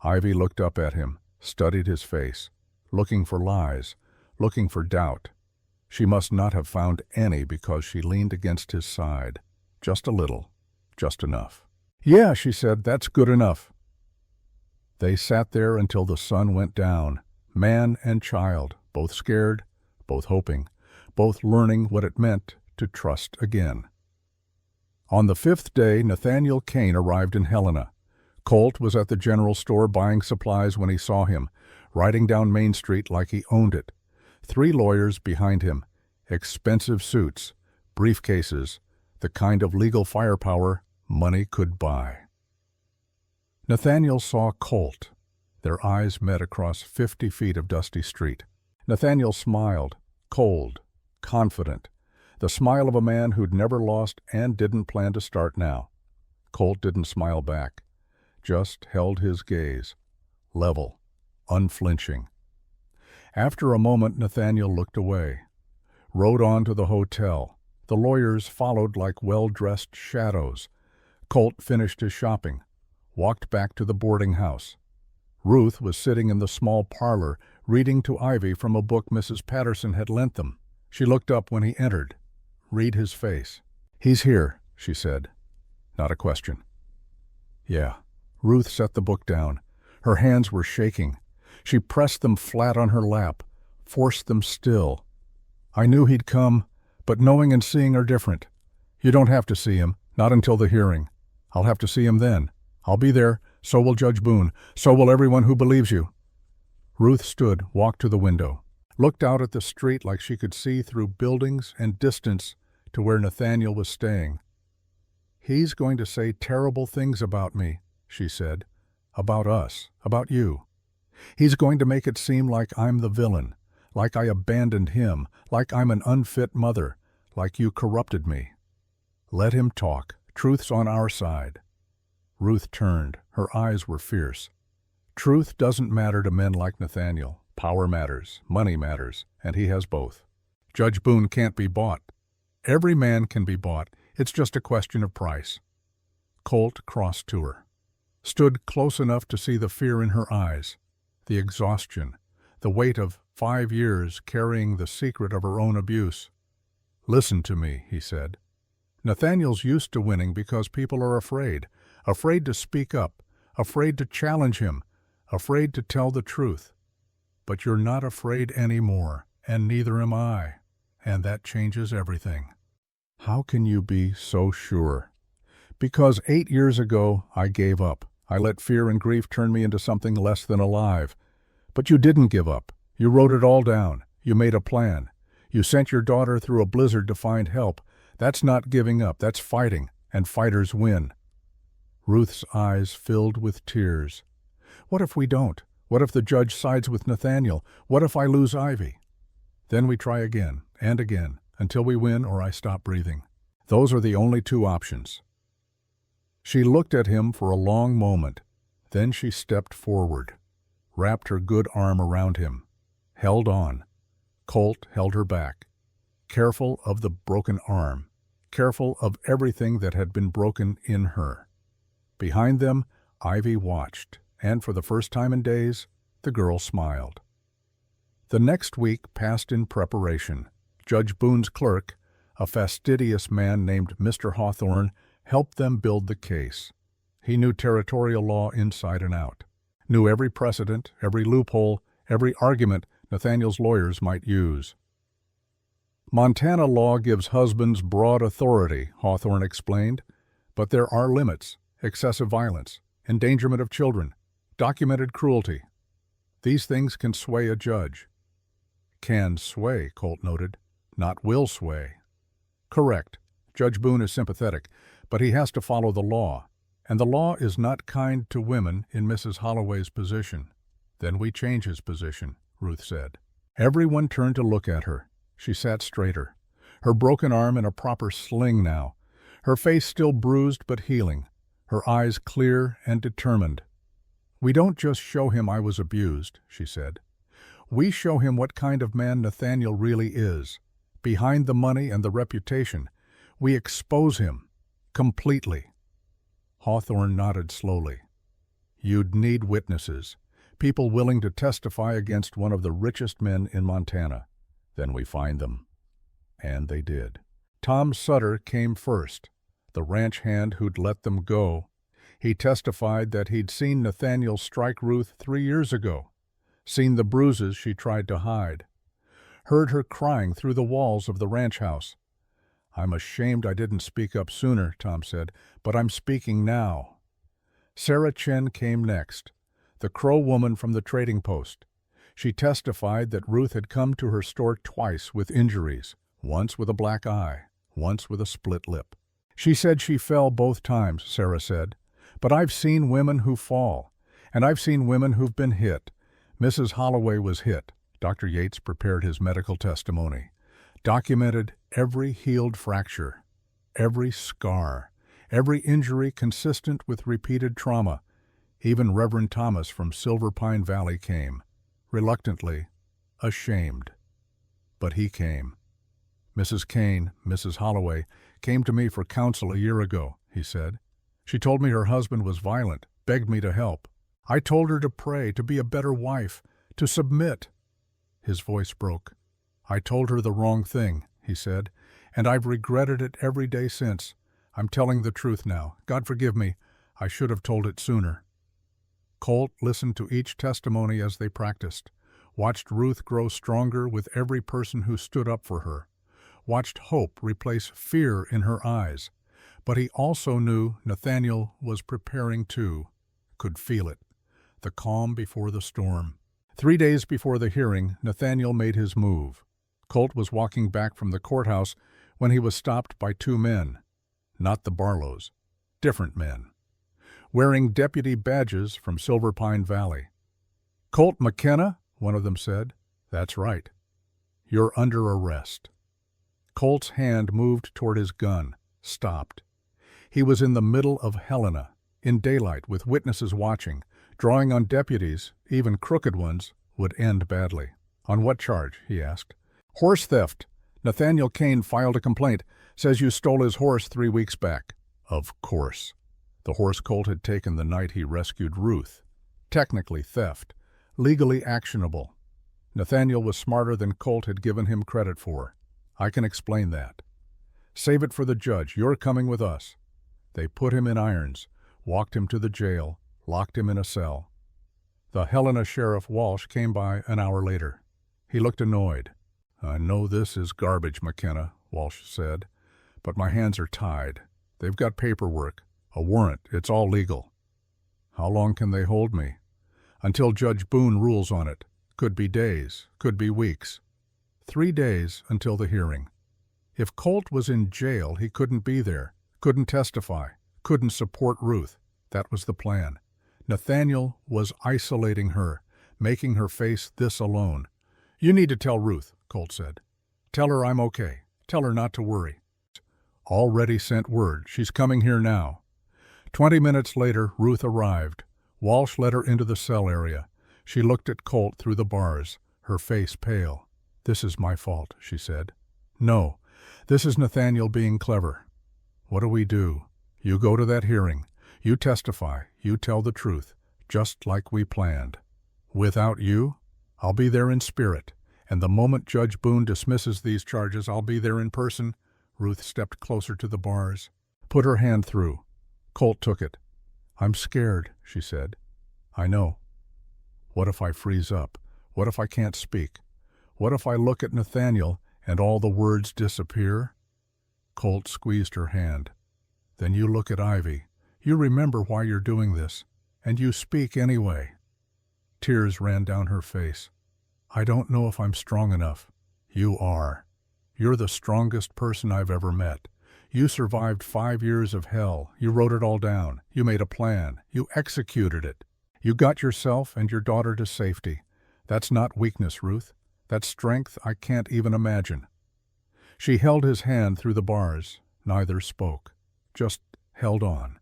Ivy looked up at him, studied his face. looking for lies, looking for doubt. She must not have found any because she leaned against his side. Just a little, just enough. "Yeah," she said, "that's good enough." They sat there until the sun went down, man and child, both scared, both hoping, both learning what it meant to trust again. On the fifth day, Nathaniel Kane arrived in Helena. Colt was at the general store buying supplies when he saw him, riding down Main Street like he owned it. 3 lawyers behind him, expensive suits, briefcases, the kind of legal firepower money could buy. Nathaniel saw Colt. Their eyes met across 50 feet of dusty street. Nathaniel smiled, cold, confident, the smile of a man who'd never lost and didn't plan to start now. Colt didn't smile back, just held his gaze, level, unflinching. After a moment, Nathaniel looked away, rode on to the hotel. The lawyers followed like well-dressed shadows. Colt finished his shopping, walked back to the boarding house. Ruth was sitting in the small parlor, reading to Ivy from a book Mrs. Patterson had lent them. She looked up when he entered. Read his face. "He's here," she said. Not a question. "Yeah." Ruth set the book down. Her hands were shaking. She pressed them flat on her lap, forced them still. "I knew he'd come, but knowing and seeing are different. You don't have to see him, not until the hearing. I'll have to see him then. I'll be there, so will Judge Boone, so will everyone who believes you." Ruth stood, walked to the window, looked out at the street like she could see through buildings and distance to where Nathaniel was staying. "He's going to say terrible things about me," she said, "about us, about you. He's going to make it seem like I'm the villain, like I abandoned him, like I'm an unfit mother, like you corrupted me. Let him talk. Truth's on our side." Ruth turned. Her eyes were fierce. Truth doesn't matter to men like Nathaniel. Power matters, money matters, and he has both. Judge Boone can't be bought. Every man can be bought. It's just a question of price. Colt crossed to her, stood close enough to see the fear in her eyes, the exhaustion, the weight of 5 years carrying the secret of her own abuse. "Listen to me," he said. "Nathaniel's used to winning because people are afraid to speak up, afraid to challenge him, afraid to tell the truth. But you're not afraid anymore, and neither am I, and that changes everything." "How can you be so sure?" "Because 8 years ago I gave up. I let fear and grief turn me into something less than alive. But you didn't give up. You wrote it all down. You made a plan. You sent your daughter through a blizzard to find help. That's not giving up. That's fighting, and fighters win." Ruth's eyes filled with tears. "What if we don't? What if the judge sides with Nathaniel? What if I lose Ivy?" "Then we try again, and again, until we win or I stop breathing. Those are the only 2 options." She looked at him for a long moment. Then she stepped forward, wrapped her good arm around him, held on. Colt held her back, careful of the broken arm, careful of everything that had been broken in her. Behind them, Ivy watched, and for the first time in days, the girl smiled. The next week passed in preparation. Judge Boone's clerk, a fastidious man named Mr. Hawthorne, helped them build the case. He knew territorial law inside and out, knew every precedent, every loophole, every argument Nathaniel's lawyers might use. "Montana law gives husbands broad authority," Hawthorne explained, "but there are limits: excessive violence, endangerment of children, documented cruelty. These things can sway a judge." "Can sway," Colt noted, "not will sway." "Correct. Judge Boone is sympathetic, but he has to follow the law, and the law is not kind to women in Mrs. Holloway's position." "Then we change his position," Ruth said. Everyone turned to look at her. She sat straighter, her broken arm in a proper sling now, her face still bruised but healing, her eyes clear and determined. "We don't just show him I was abused," she said. "We show him what kind of man Nathaniel really is. Behind the money and the reputation, we expose him completely." Hawthorne nodded slowly. "You'd need witnesses, People willing to testify against one of the richest men in Montana. Then we find them. And they did. Tom Sutter came first, the ranch hand who'd let them go. He testified that he'd seen Nathaniel strike Ruth 3 years ago, seen the bruises she tried to hide, heard her crying through the walls of the ranch house. "I'm ashamed I didn't speak up sooner," Tom said, "but I'm speaking now." Sarah Chen came next, the Crow woman from the trading post. She testified that Ruth had come to her store twice with injuries, once with a black eye, once with a split lip. She said she fell both times, Sarah said. "But I've seen women who fall, and I've seen women who've been hit. Mrs. Holloway was hit." Dr. Yates prepared his medical testimony, documented every healed fracture, every scar, every injury consistent with repeated trauma. Even Reverend Thomas from Silver Pine Valley came, reluctantly, ashamed. But he came. "Mrs. Kane, Mrs. Holloway, came to me for counsel a year ago," he said. "She told me her husband was violent, begged me to help. I told her to pray, to be a better wife, to submit." His voice broke. "I told her the wrong thing," he said, "and I've regretted it every day since. I'm telling the truth now. God forgive me. I should have told it sooner." Colt listened to each testimony as they practiced, watched Ruth grow stronger with every person who stood up for her, watched hope replace fear in her eyes. But he also knew Nathaniel was preparing too, could feel it, the calm before the storm. 3 days before the hearing, Nathaniel made his move. Colt was walking back from the courthouse when he was stopped by 2 men, not the Barlows, different men, wearing deputy badges from Silver Pine Valley. "Colt McKenna?" one of them said. "That's right. You're under arrest." Colt's hand moved toward his gun, stopped. He was in the middle of Helena, in daylight with witnesses watching. Drawing on deputies, even crooked ones, would end badly. "On what charge?" he asked. "Horse theft. Nathaniel Kane filed a complaint. Says you stole his horse 3 weeks back." Of course. The horse Colt had taken the night he rescued Ruth. Technically theft. Legally actionable. Nathaniel was smarter than Colt had given him credit for. "I can explain that." "Save it for the judge. You're coming with us." They put him in irons, walked him to the jail, locked him in a cell. The Helena Sheriff Walsh came by an hour later. He looked annoyed. "I know this is garbage, McKenna," Walsh said, "but my hands are tied. They've got paperwork, a warrant, it's all legal." "How long can they hold me?" "Until Judge Boone rules on it. Could be days, could be weeks." 3 days until the hearing. If Colt was in jail, he couldn't be there, couldn't testify, couldn't support Ruth. That was the plan. Nathaniel was isolating her, making her face this alone. "You need to tell Ruth," Colt said. "Tell her I'm okay. Tell her not to worry." Already sent word. She's coming here now. 20 minutes later, Ruth arrived. Walsh led her into the cell area. She looked at Colt through the bars, her face pale. "This is my fault," she said. "No, this is Nathaniel being clever." "What do we do?" "You go to that hearing. You testify. You tell the truth, just like we planned." "Without you?" "I'll be there in spirit, and the moment Judge Boone dismisses these charges, I'll be there in person." Ruth stepped closer to the bars, put her hand through. Colt took it. "I'm scared," she said. "I know." "What if I freeze up? What if I can't speak? What if I look at Nathaniel and all the words disappear?" Colt squeezed her hand. "Then you look at Ivy. You remember why you're doing this, and you speak anyway." Tears ran down her face. "I don't know if I'm strong enough." "You are. You're the strongest person I've ever met. You survived 5 years of hell. You wrote it all down. You made a plan. You executed it. You got yourself and your daughter to safety. That's not weakness, Ruth. That's strength I can't even imagine." She held his hand through the bars. Neither spoke, just held on.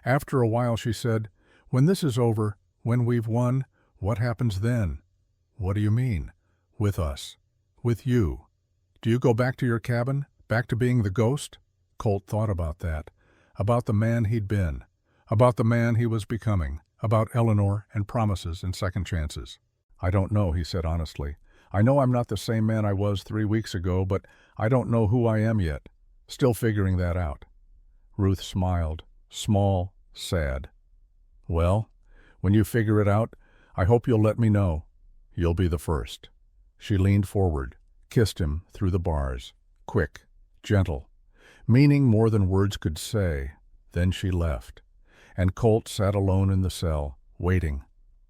After a while she said, "When this is over, when we've won, what happens then?" "What do you mean?" "With us. With you. Do you go back to your cabin? Back to being the ghost?" Colt thought about that. About the man he'd been. About the man he was becoming. About Eleanor and promises and second chances. I don't know, he said honestly. I know I'm not the same man I was 3 weeks ago, but I don't know who I am yet. Still figuring that out. Ruth smiled, small, sad. Well, when you figure it out, I hope you'll let me know. You'll be the first. She leaned forward, kissed him through the bars. Quick, gentle, meaning more than words could say. Then she left, and Colt sat alone in the cell, waiting,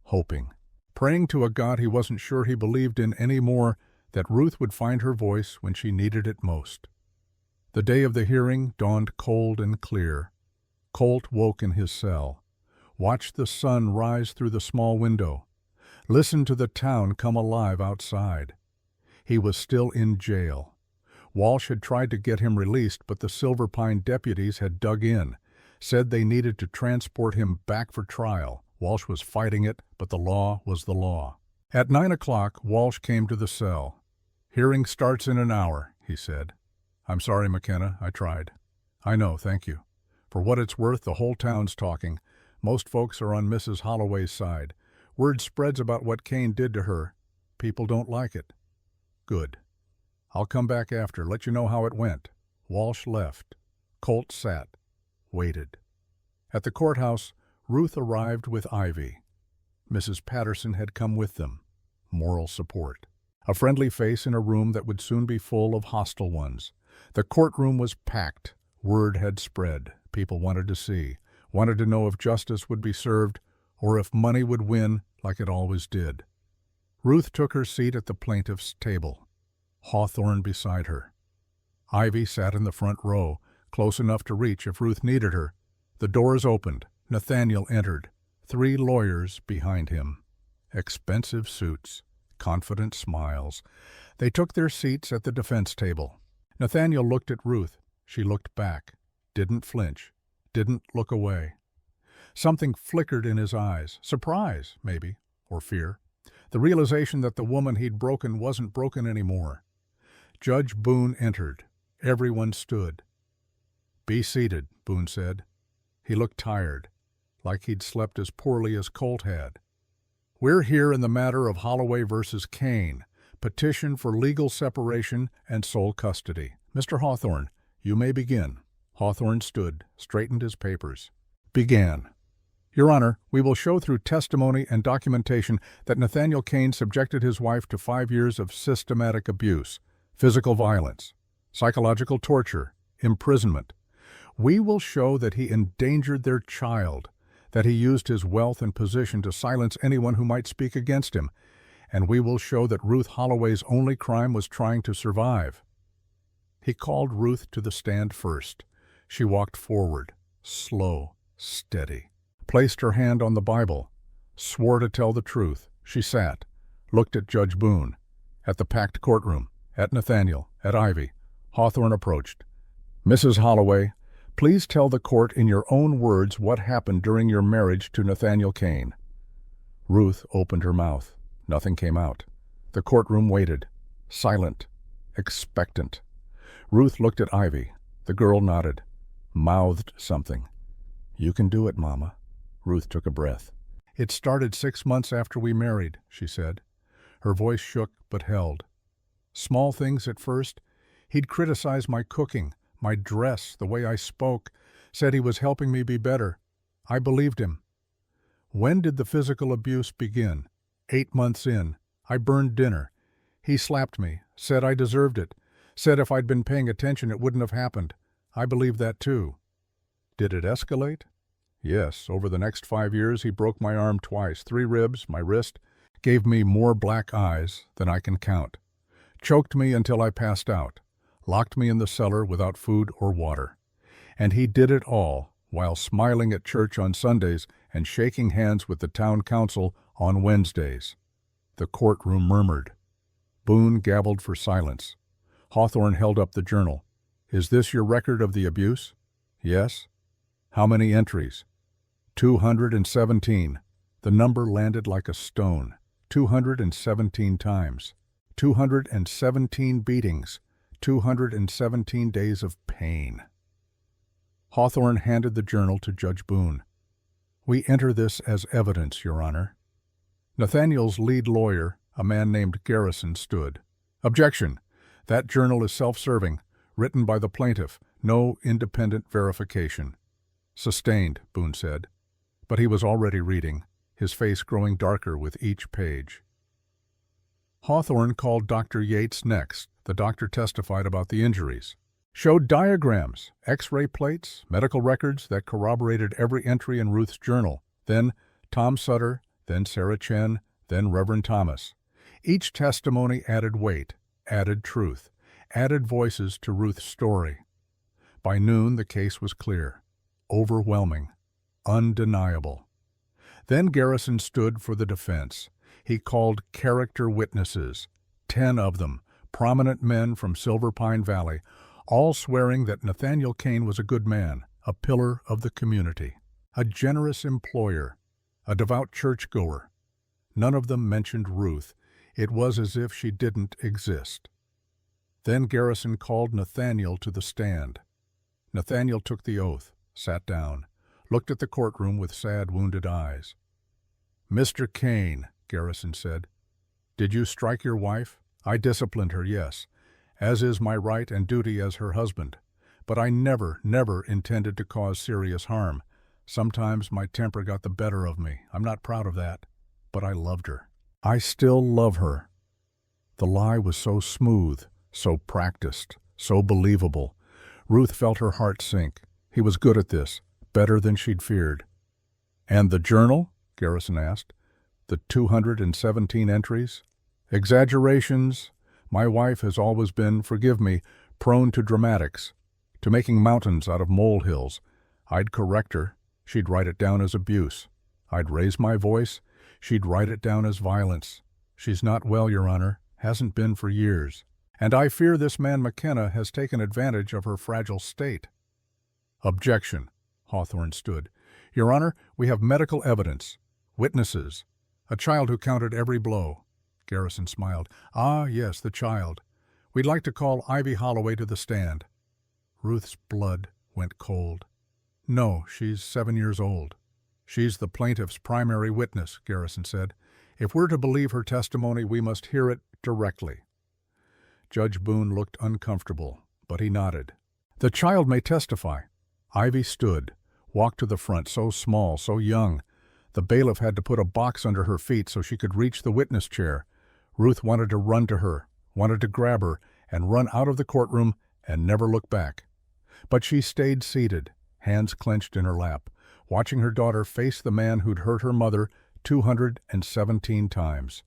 hoping, praying to a God he wasn't sure he believed in any more, that Ruth would find her voice when she needed it most. The day of the hearing dawned cold and clear. Colt woke in his cell, watched the sun rise through the small window, listened to the town come alive outside. He was still in jail. Walsh had tried to get him released, but the Silver Pine deputies had dug in, said they needed to transport him back for trial. Walsh was fighting it, but the law was the law. At 9 o'clock, Walsh came to the cell. Hearing starts in an hour, he said. I'm sorry, McKenna, I tried. I know, thank you. For what it's worth, the whole town's talking. Most folks are on Mrs. Holloway's side. Word spreads about what Kane did to her. People don't like it. Good. I'll come back after, let you know how it went. Walsh left. Colt sat, waited. At the courthouse, Ruth arrived with Ivy. Mrs. Patterson had come with them. Moral support. A friendly face in a room that would soon be full of hostile ones. The courtroom was packed. Word had spread. People wanted to see, wanted to know if justice would be served or if money would win like it always did. Ruth took her seat at the plaintiff's table, Hawthorne beside her. Ivy sat in the front row, close enough to reach if Ruth needed her. The doors opened. Nathaniel entered, 3 lawyers behind him. Expensive suits, confident smiles. They took their seats at the defense table. Nathaniel looked at Ruth. She looked back, didn't flinch, didn't look away. Something flickered in his eyes, surprise, maybe, or fear. The realization that the woman he'd broken wasn't broken anymore. Judge Boone entered. Everyone stood. Be seated, Boone said. He looked tired, like he'd slept as poorly as Colt had. We're here in the matter of Holloway versus Kane, petition for legal separation and sole custody. Mr. Hawthorne, you may begin. Hawthorne stood, straightened his papers. Began. Your Honor, we will show through testimony and documentation that Nathaniel Kane subjected his wife to 5 years of systematic abuse, physical violence, psychological torture, imprisonment. We will show that he endangered their child, that he used his wealth and position to silence anyone who might speak against him, and we will show that Ruth Holloway's only crime was trying to survive. He called Ruth to the stand first. She walked forward, slow, steady, placed her hand on the Bible, swore to tell the truth. She sat, looked at Judge Boone, at the packed courtroom, at Nathaniel, at Ivy. Hawthorne approached. Mrs. Holloway, please tell the court in your own words what happened during your marriage to Nathaniel Kane. Ruth opened her mouth. Nothing came out. The courtroom waited, silent, expectant. Ruth looked at Ivy. The girl nodded, mouthed something. You can do it, Mama. Ruth took a breath. It started 6 months after we married, she said. Her voice shook but held. Small things at first. He'd criticize my cooking, my dress, the way I spoke, said he was helping me be better. I believed him. When did the physical abuse begin? 8 months in. I burned dinner. He slapped me, said I deserved it, said if I'd been paying attention it wouldn't have happened. I believed that too. Did it escalate? Yes, over the next 5 years he broke my arm twice, 3 ribs, my wrist, gave me more black eyes than I can count, choked me until I passed out, locked me in the cellar without food or water. And he did it all while smiling at church on Sundays and shaking hands with the town council on Wednesdays. The courtroom murmured. Boone gabbled for silence. Hawthorne held up the journal. Is this your record of the abuse? Yes. How many entries? 217. The number landed like a stone. 217 times. 217 beatings. 217 days of pain. Hawthorne handed the journal to Judge Boone. We enter this as evidence, Your Honor. Nathaniel's lead lawyer, a man named Garrison, stood. Objection. That journal is self-serving, written by the plaintiff, no independent verification. Sustained, Boone said. But he was already reading, his face growing darker with each page. Hawthorne called Dr. Yates next. The doctor testified about the injuries. Showed diagrams, X-ray plates, medical records that corroborated every entry in Ruth's journal. Then Tom Sutter, then Sarah Chen, then Reverend Thomas. Each testimony added weight, added truth, added voices to Ruth's story. By noon, the case was clear, overwhelming, undeniable. Then Garrison stood for the defense. He called character witnesses, 10 of them, prominent men from Silver Pine Valley, all swearing that Nathaniel Kane was a good man, a pillar of the community, a generous employer, a devout churchgoer. None of them mentioned Ruth. It was as if she didn't exist. Then Garrison called Nathaniel to the stand. Nathaniel took the oath, sat down, looked at the courtroom with sad, wounded eyes. "Mr. Kane," Garrison said, "did you strike your wife? I disciplined her, yes, as is my right and duty as her husband. But I never intended to cause serious harm. Sometimes my temper got the better of me. I'm not proud of that. But I loved her. I still love her." The lie was so smooth, so practiced, so believable. Ruth felt her heart sink. He was good at this, better than she'd feared. "And the journal?" Garrison asked. "The 217 entries?" "Exaggerations. My wife has always been, forgive me, prone to dramatics, to making mountains out of molehills. I'd correct her. She'd write it down as abuse. I'd raise my voice. She'd write it down as violence. She's not well, Your Honor, hasn't been for years. And I fear this man McKenna has taken advantage of her fragile state." "Objection." Hawthorne stood. "Your Honor, we have medical evidence, witnesses, a child who counted every blow." Garrison smiled. "Ah, yes, the child. We'd like to call Ivy Holloway to the stand." Ruth's blood went cold. "No, she's 7 years old. She's the plaintiff's primary witness," Garrison said. "If we're to believe her testimony, we must hear it directly." Judge Boone looked uncomfortable, but he nodded. "The child may testify." Ivy stood, walked to the front, so small, so young. The bailiff had to put a box under her feet so she could reach the witness chair. Ruth wanted to run to her, wanted to grab her, and run out of the courtroom and never look back. But she stayed seated, hands clenched in her lap, watching her daughter face the man who'd hurt her mother 217 times.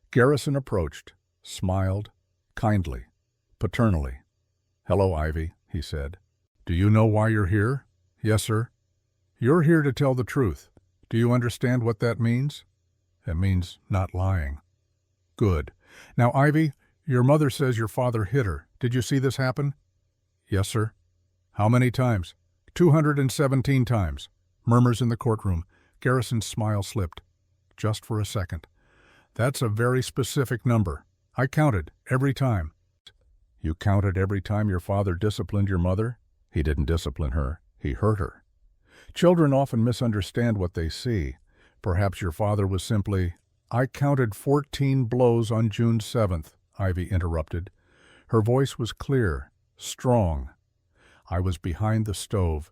Garrison approached, smiled, kindly, paternally. "Hello, Ivy," he said. "Do you know why you're here?" "Yes, sir." "You're here to tell the truth. Do you understand what that means?" "It means not lying." "Good. Now, Ivy, your mother says your father hit her. Did you see this happen?" "Yes, sir." "How many times?" 217 times. Murmurs in the courtroom. Garrison's smile slipped. "Just for a second. That's a very specific number. I counted every time." "You counted every time your father disciplined your mother?" "He didn't discipline her. He hurt her." "Children often misunderstand what they see. Perhaps your father was simply—" "I counted 14 blows on June 7th, Ivy interrupted. Her voice was clear, strong. "I was behind the stove.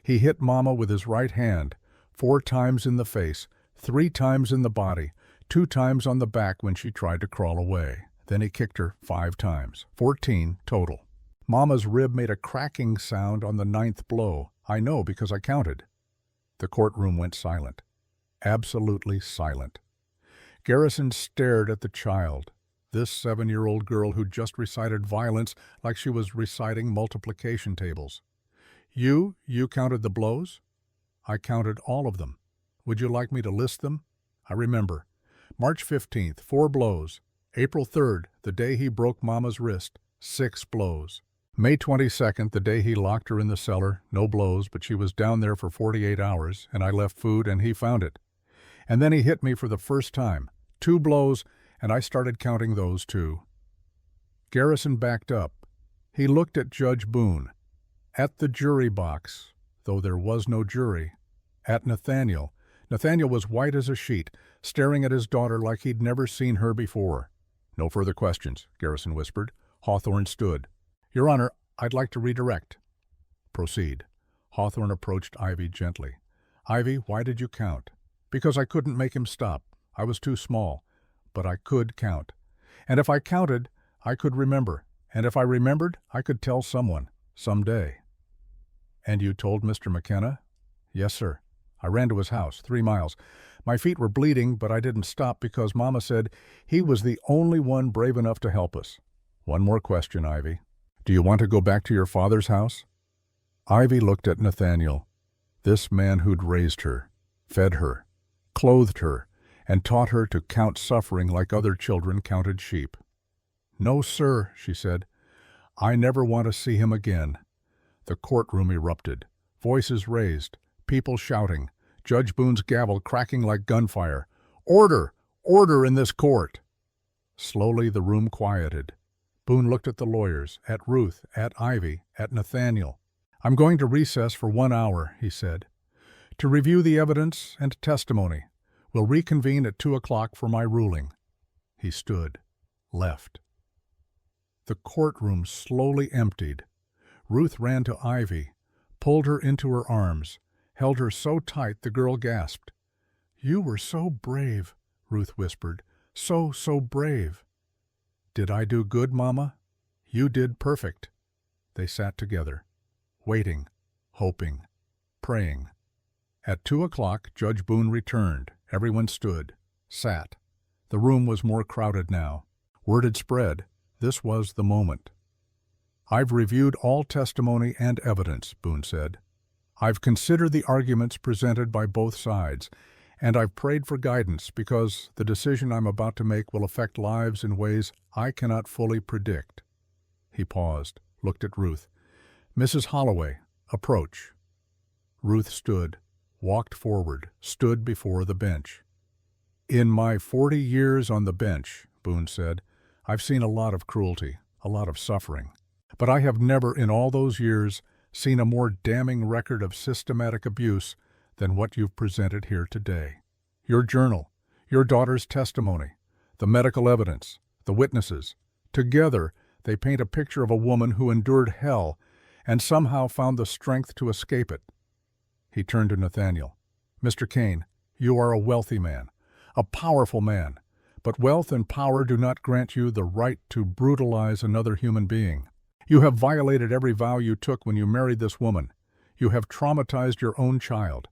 He hit Mama with his right hand, 4 times in the face, 3 times in the body, 2 times on the back when she tried to crawl away. Then he kicked her 5 times, 14 total. Mama's rib made a cracking sound on the 9th blow. I know because I counted." The courtroom went silent, absolutely silent. Garrison stared at the child, this 7-year-old girl who'd just recited violence like she was reciting multiplication tables. You counted the blows?" "I counted all of them. Would you like me to list them?" "I remember. March 15th, 4 blows. April 3rd, the day he broke Mama's wrist, 6 blows. May 22nd, the day he locked her in the cellar, no blows, but she was down there for 48 hours, and I left food and he found it. And then he hit me for the first time, 2 blows, and I started counting those too." Garrison backed up. He looked at Judge Boone, at the jury box, though there was no jury. At Nathaniel. Nathaniel was white as a sheet, staring at his daughter like he'd never seen her before. "No further questions," Garrison whispered. Hawthorne stood. "Your Honor, I'd like to redirect." "Proceed." Hawthorne approached Ivy gently. "Ivy, why did you count?" "Because I couldn't make him stop. I was too small. But I could count. And if I counted, I could remember. And if I remembered, I could tell someone. Someday." "And you told Mr. McKenna?" "Yes, sir. I ran to his house, 3 miles. My feet were bleeding, but I didn't stop because Mama said he was the only one brave enough to help us." "One more question, Ivy. Do you want to go back to your father's house?" Ivy looked at Nathaniel, this man who'd raised her, fed her, clothed her, and taught her to count suffering like other children counted sheep. "No, sir," she said. "I never want to see him again." The courtroom erupted. Voices raised, people shouting, Judge Boone's gavel cracking like gunfire. "Order! Order in this court!" Slowly the room quieted. Boone looked at the lawyers, at Ruth, at Ivy, at Nathaniel. "I'm going to recess for 1 hour," he said, "to review the evidence and testimony. We'll reconvene at 2 o'clock for my ruling." He stood, left. The courtroom slowly emptied. Ruth ran to Ivy, pulled her into her arms, held her so tight the girl gasped. "You were so brave," Ruth whispered. "So brave." "Did I do good, Mama?" "You did perfect." They sat together, waiting, hoping, praying. At 2 o'clock, Judge Boone returned. Everyone stood, sat. The room was more crowded now. Word had spread. This was the moment. "I've reviewed all testimony and evidence," Boone said. "I've considered the arguments presented by both sides, and I've prayed for guidance because the decision I'm about to make will affect lives in ways I cannot fully predict." He paused, looked at Ruth. "Mrs. Holloway, approach." Ruth stood, walked forward, stood before the bench. "In my 40 years on the bench," Boone said, "I've seen a lot of cruelty, a lot of suffering. But I have never in all those years seen a more damning record of systematic abuse than what you've presented here today. Your journal, your daughter's testimony, the medical evidence, the witnesses, together they paint a picture of a woman who endured hell and somehow found the strength to escape it." He turned to Nathaniel. "Mr. Kane, you are a wealthy man, a powerful man, but wealth and power do not grant you the right to brutalize another human being. You have violated every vow you took when you married this woman. You have traumatized your own child,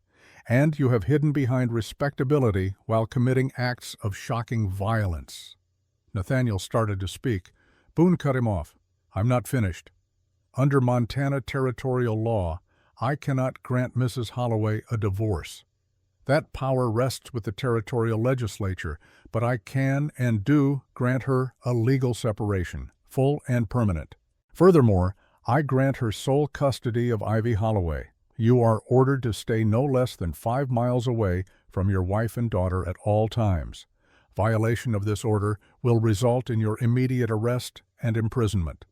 and you have hidden behind respectability while committing acts of shocking violence." Nathaniel started to speak. Boone cut him off. "I'm not finished. Under Montana territorial law, I cannot grant Mrs. Holloway a divorce. That power rests with the territorial legislature, but I can and do grant her a legal separation, full and permanent. Furthermore, I grant her sole custody of Ivy Holloway. You are ordered to stay no less than 5 miles away from your wife and daughter at all times. Violation of this order will result in your immediate arrest and imprisonment."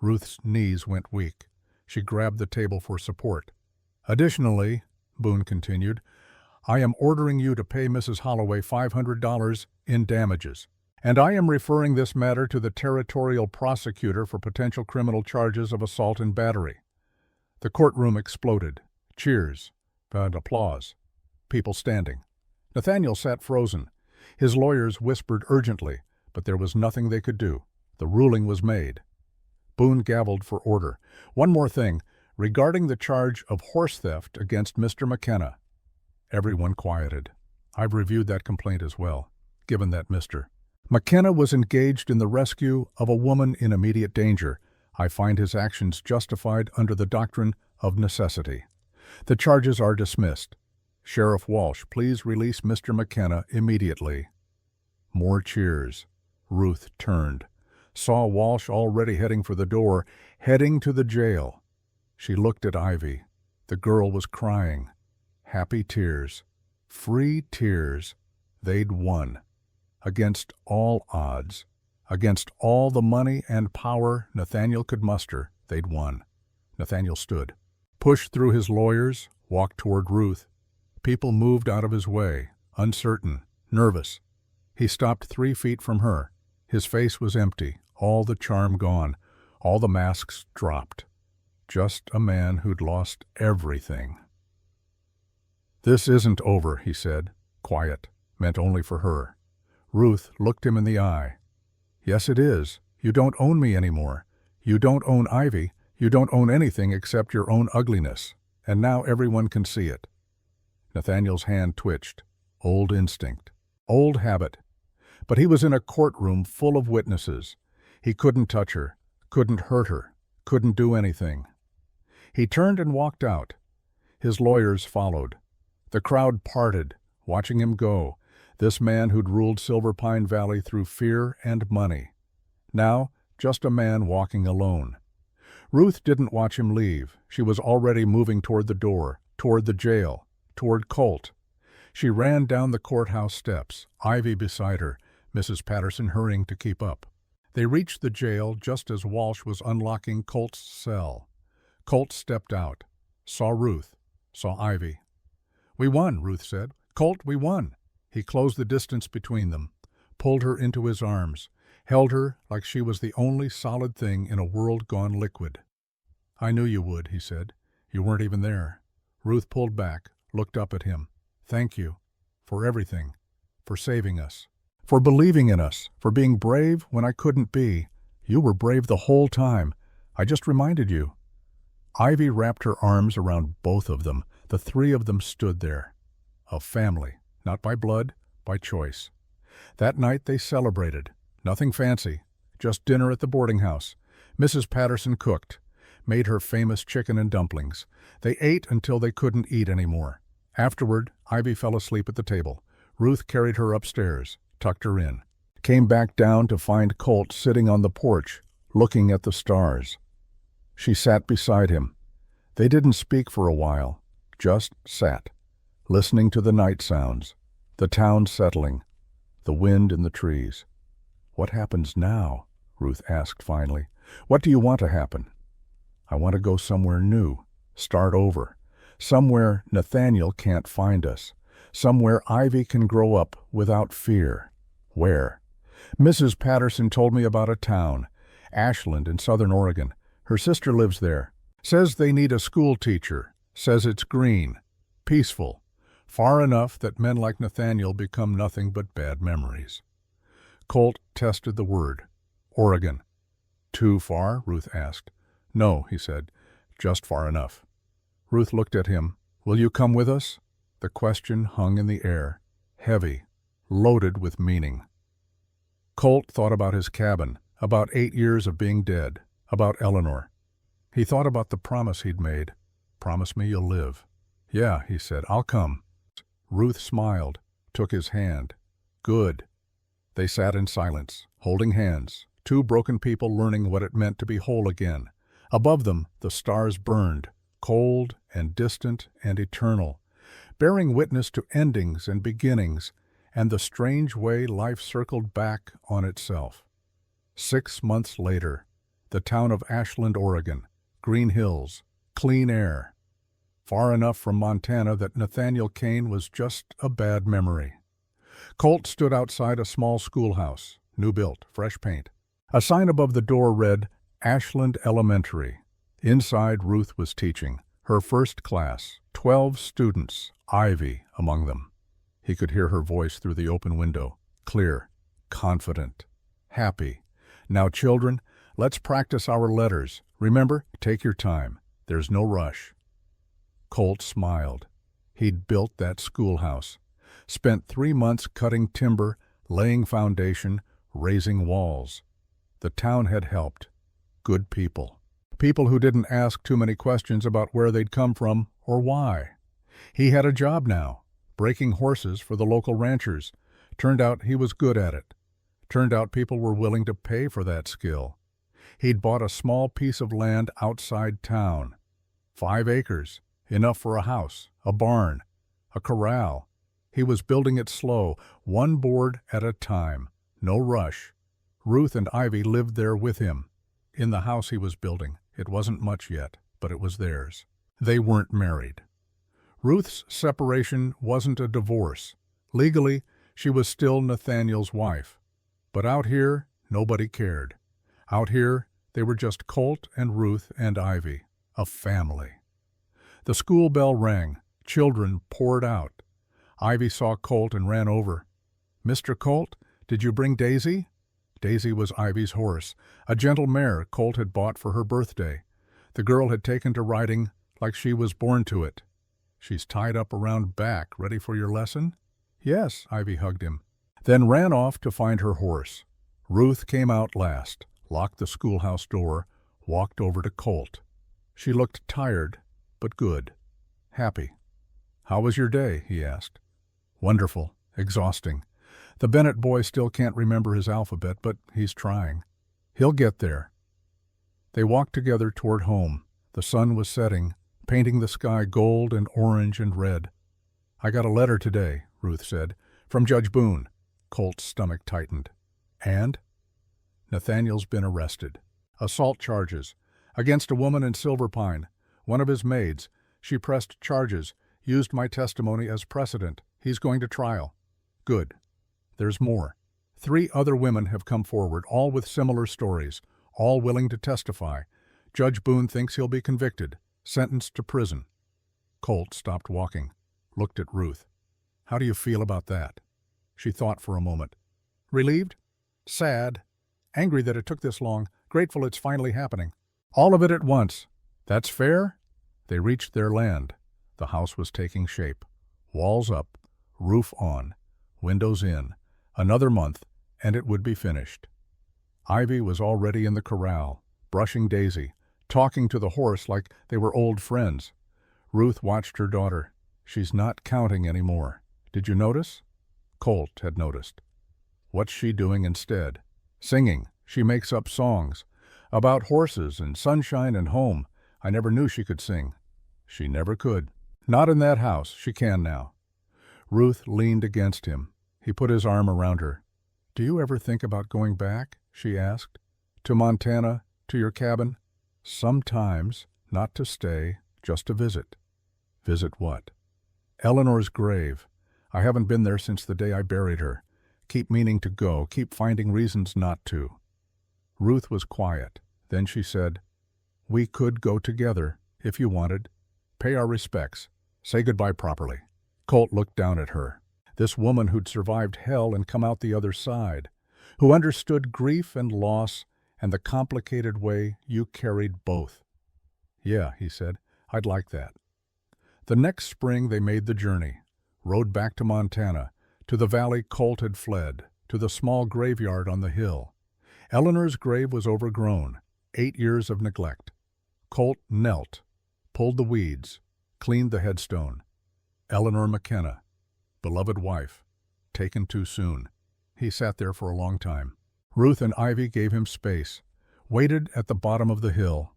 Ruth's knees went weak. She grabbed the table for support. "Additionally," Boone continued, "I am ordering you to pay Mrs. Holloway $500 in damages. And I am referring this matter to the territorial prosecutor for potential criminal charges of assault and battery." The courtroom exploded. Cheers and applause. People standing. Nathaniel sat frozen. His lawyers whispered urgently, but there was nothing they could do. The ruling was made. Boone gavelled for order. "One more thing, regarding the charge of horse theft against Mr. McKenna." Everyone quieted. "I've reviewed that complaint as well, given that Mr. McKenna was engaged in the rescue of a woman in immediate danger. I find his actions justified under the doctrine of necessity. The charges are dismissed. Sheriff Walsh, please release Mr. McKenna immediately." More cheers. Ruth turned, saw Walsh already heading for the door, heading to the jail. She looked at Ivy. The girl was crying. Happy tears. Free tears. They'd won. Against all odds, against all the money and power Nathaniel could muster, they'd won. Nathaniel stood, pushed through his lawyers, walked toward Ruth. People moved out of his way, uncertain, nervous. He stopped 3 feet from her. His face was empty, all the charm gone, all the masks dropped. Just a man who'd lost everything. "This isn't over," he said, quiet, meant only for her. Ruth looked him in the eye. "Yes, it is. You don't own me anymore. You don't own Ivy. You don't own anything except your own ugliness. And now everyone can see it." Nathaniel's hand twitched. Old instinct. Old habit. But he was in a courtroom full of witnesses. He couldn't touch her, couldn't hurt her, couldn't do anything. He turned and walked out. His lawyers followed. The crowd parted, watching him go, this man who'd ruled Silver Pine Valley through fear and money. Now, just a man walking alone. Ruth didn't watch him leave. She was already moving toward the door, toward the jail, toward Colt. She ran down the courthouse steps, Ivy beside her, Mrs. Patterson hurrying to keep up. They reached the jail just as Walsh was unlocking Colt's cell. Colt stepped out, saw Ruth, saw Ivy. "We won," Ruth said. "Colt, we won." He closed the distance between them, pulled her into his arms, held her like she was the only solid thing in a world gone liquid. "I knew you would," he said. "You weren't even there." Ruth pulled back, looked up at him. "Thank you. For everything. For saving us. For believing in us. For being brave when I couldn't be. You were brave the whole time. I just reminded you." Ivy wrapped her arms around both of them. The 3 of them stood there. A family, not by blood, by choice. That night they celebrated. Nothing fancy, just dinner at the boarding house. Mrs. Patterson cooked, made her famous chicken and dumplings. They ate until they couldn't eat anymore. Afterward, Ivy fell asleep at the table. Ruth carried her upstairs, tucked her in. Came back down to find Colt sitting on the porch, looking at the stars. She sat beside him. They didn't speak for a while, just sat, listening to the night sounds, the town settling, the wind in the trees. "What happens now?" Ruth asked finally. "What do you want to happen?" "I want to go somewhere new, start over. Somewhere Nathaniel can't find us. Somewhere Ivy can grow up without fear." "Where?" "Mrs. Patterson told me about a town, Ashland in southern Oregon. Her sister lives there. Says they need a school teacher. Says it's green, peaceful, far enough that men like Nathaniel become nothing but bad memories." Colt tested the word. "Oregon." "Too far?" Ruth asked. "No," he said, "just far enough." Ruth looked at him. "Will you come with us?" The question hung in the air, heavy, loaded with meaning. Colt thought about his cabin, about 8 years of being dead, about Eleanor. He thought about the promise he'd made. "Promise me you'll live." "Yeah," he said, "I'll come." Ruth smiled, took his hand. "Good." They sat in silence, holding hands, 2 broken people learning what it meant to be whole again. Above them, the stars burned, cold and distant and eternal, bearing witness to endings and beginnings and the strange way life circled back on itself. 6 months later, the town of Ashland, Oregon, green hills, clean air, far enough from Montana that Nathaniel Kane was just a bad memory. Colt stood outside a small schoolhouse, new built, fresh paint. A sign above the door read, "Ashland Elementary." Inside, Ruth was teaching. Her first class, 12 students, Ivy among them. He could hear her voice through the open window, clear, confident, happy. "Now, children, let's practice our letters. Remember, take your time. There's no rush." Colt smiled. He'd built that schoolhouse, spent 3 months cutting timber, laying foundation, raising walls. The town had helped. Good people. People who didn't ask too many questions about where they'd come from or why. He had a job now, breaking horses for the local ranchers. Turned out he was good at it. Turned out people were willing to pay for that skill. He'd bought a small piece of land outside town. 5 acres, enough for a house, a barn, a corral. He was building it slow, 1 board at a time, no rush. Ruth and Ivy lived there with him. In the house he was building, it wasn't much yet, but it was theirs. They weren't married. Ruth's separation wasn't a divorce. Legally, she was still Nathaniel's wife. But out here, nobody cared. Out here, they were just Colt and Ruth and Ivy, a family. The school bell rang. Children poured out. Ivy saw Colt and ran over. "Mr. Colt, did you bring Daisy?" Daisy was Ivy's horse, a gentle mare Colt had bought for her birthday. The girl had taken to riding like she was born to it. "She's tied up around back, ready for your lesson?" "Yes," Ivy hugged him, then ran off to find her horse. Ruth came out last, locked the schoolhouse door, walked over to Colt. She looked tired, but good, happy. "How was your day?" he asked. "Wonderful, exhausting. The Bennett boy still can't remember his alphabet, but he's trying. He'll get there." They walked together toward home. The sun was setting, painting the sky gold and orange and red. "I got a letter today," Ruth said, "from Judge Boone." Colt's stomach tightened. "And?" "Nathaniel's been arrested. Assault charges. Against a woman in Silver Pine, one of his maids. She pressed charges, used my testimony as precedent. He's going to trial." "Good. There's more. 3 other women have come forward, all with similar stories, all willing to testify. Judge Boone thinks he'll be convicted, sentenced to prison." Colt stopped walking, looked at Ruth. "How do you feel about that?" She thought for a moment. "Relieved? Sad. Angry that it took this long. Grateful it's finally happening. All of it at once. That's fair?" They reached their land. The house was taking shape. Walls up, roof on, windows in. Another month, and it would be finished. Ivy was already in the corral, brushing Daisy, talking to the horse like they were old friends. Ruth watched her daughter. "She's not counting anymore. Did you notice?" Colt had noticed. "What's she doing instead?" "Singing. She makes up songs. About horses and sunshine and home. I never knew she could sing." "She never could. Not in that house. She can now." Ruth leaned against him. He put his arm around her. "Do you ever think about going back?" she asked. "To Montana, to your cabin?" "Sometimes. Not to stay, just to visit." "Visit what?" "Eleanor's grave. I haven't been there since the day I buried her. Keep meaning to go, keep finding reasons not to." Ruth was quiet. Then she said, "We could go together, if you wanted. Pay our respects. Say goodbye properly." Colt looked down at her. This woman who'd survived hell and come out the other side, who understood grief and loss and the complicated way you carried both. "Yeah," he said, "I'd like that." The next spring they made the journey, rode back to Montana, to the valley Colt had fled, to the small graveyard on the hill. Eleanor's grave was overgrown, 8 years of neglect. Colt knelt, pulled the weeds, cleaned the headstone. Eleanor McKenna, beloved wife, taken too soon. He sat there for a long time. Ruth and Ivy gave him space, waited at the bottom of the hill.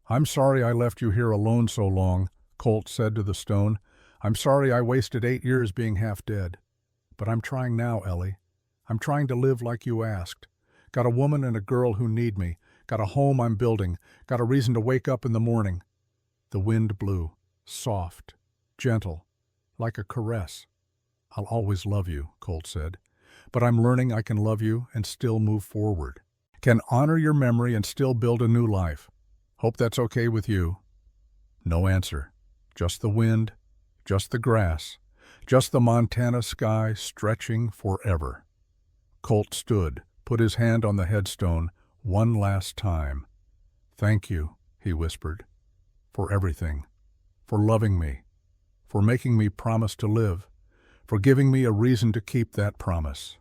"I'm sorry I left you here alone so long," Colt said to the stone. "I'm sorry I wasted 8 years being half dead. But I'm trying now, Ellie. I'm trying to live like you asked. Got a woman and a girl who need me. Got a home I'm building. Got a reason to wake up in the morning." The wind blew, soft, gentle, like a caress. "I'll always love you," Colt said. "But I'm learning I can love you and still move forward. Can honor your memory and still build a new life. Hope that's okay with you." No answer. Just the wind, just the grass, just the Montana sky stretching forever. Colt stood, put his hand on the headstone one last time. "Thank you," he whispered, "for everything, for loving me, for making me promise to live, for giving me a reason to keep that promise."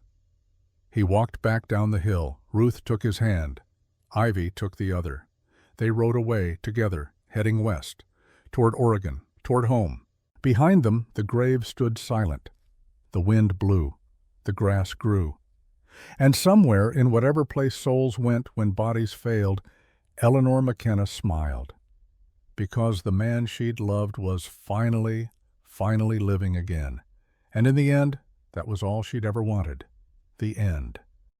He walked back down the hill. Ruth took his hand. Ivy took the other. They rode away together, heading west, toward Oregon, toward home. Behind them, the grave stood silent. The wind blew. The grass grew. And somewhere, in whatever place souls went when bodies failed, Eleanor McKenna smiled. Because the man she'd loved was finally living again. And in the end, that was all she'd ever wanted. The end.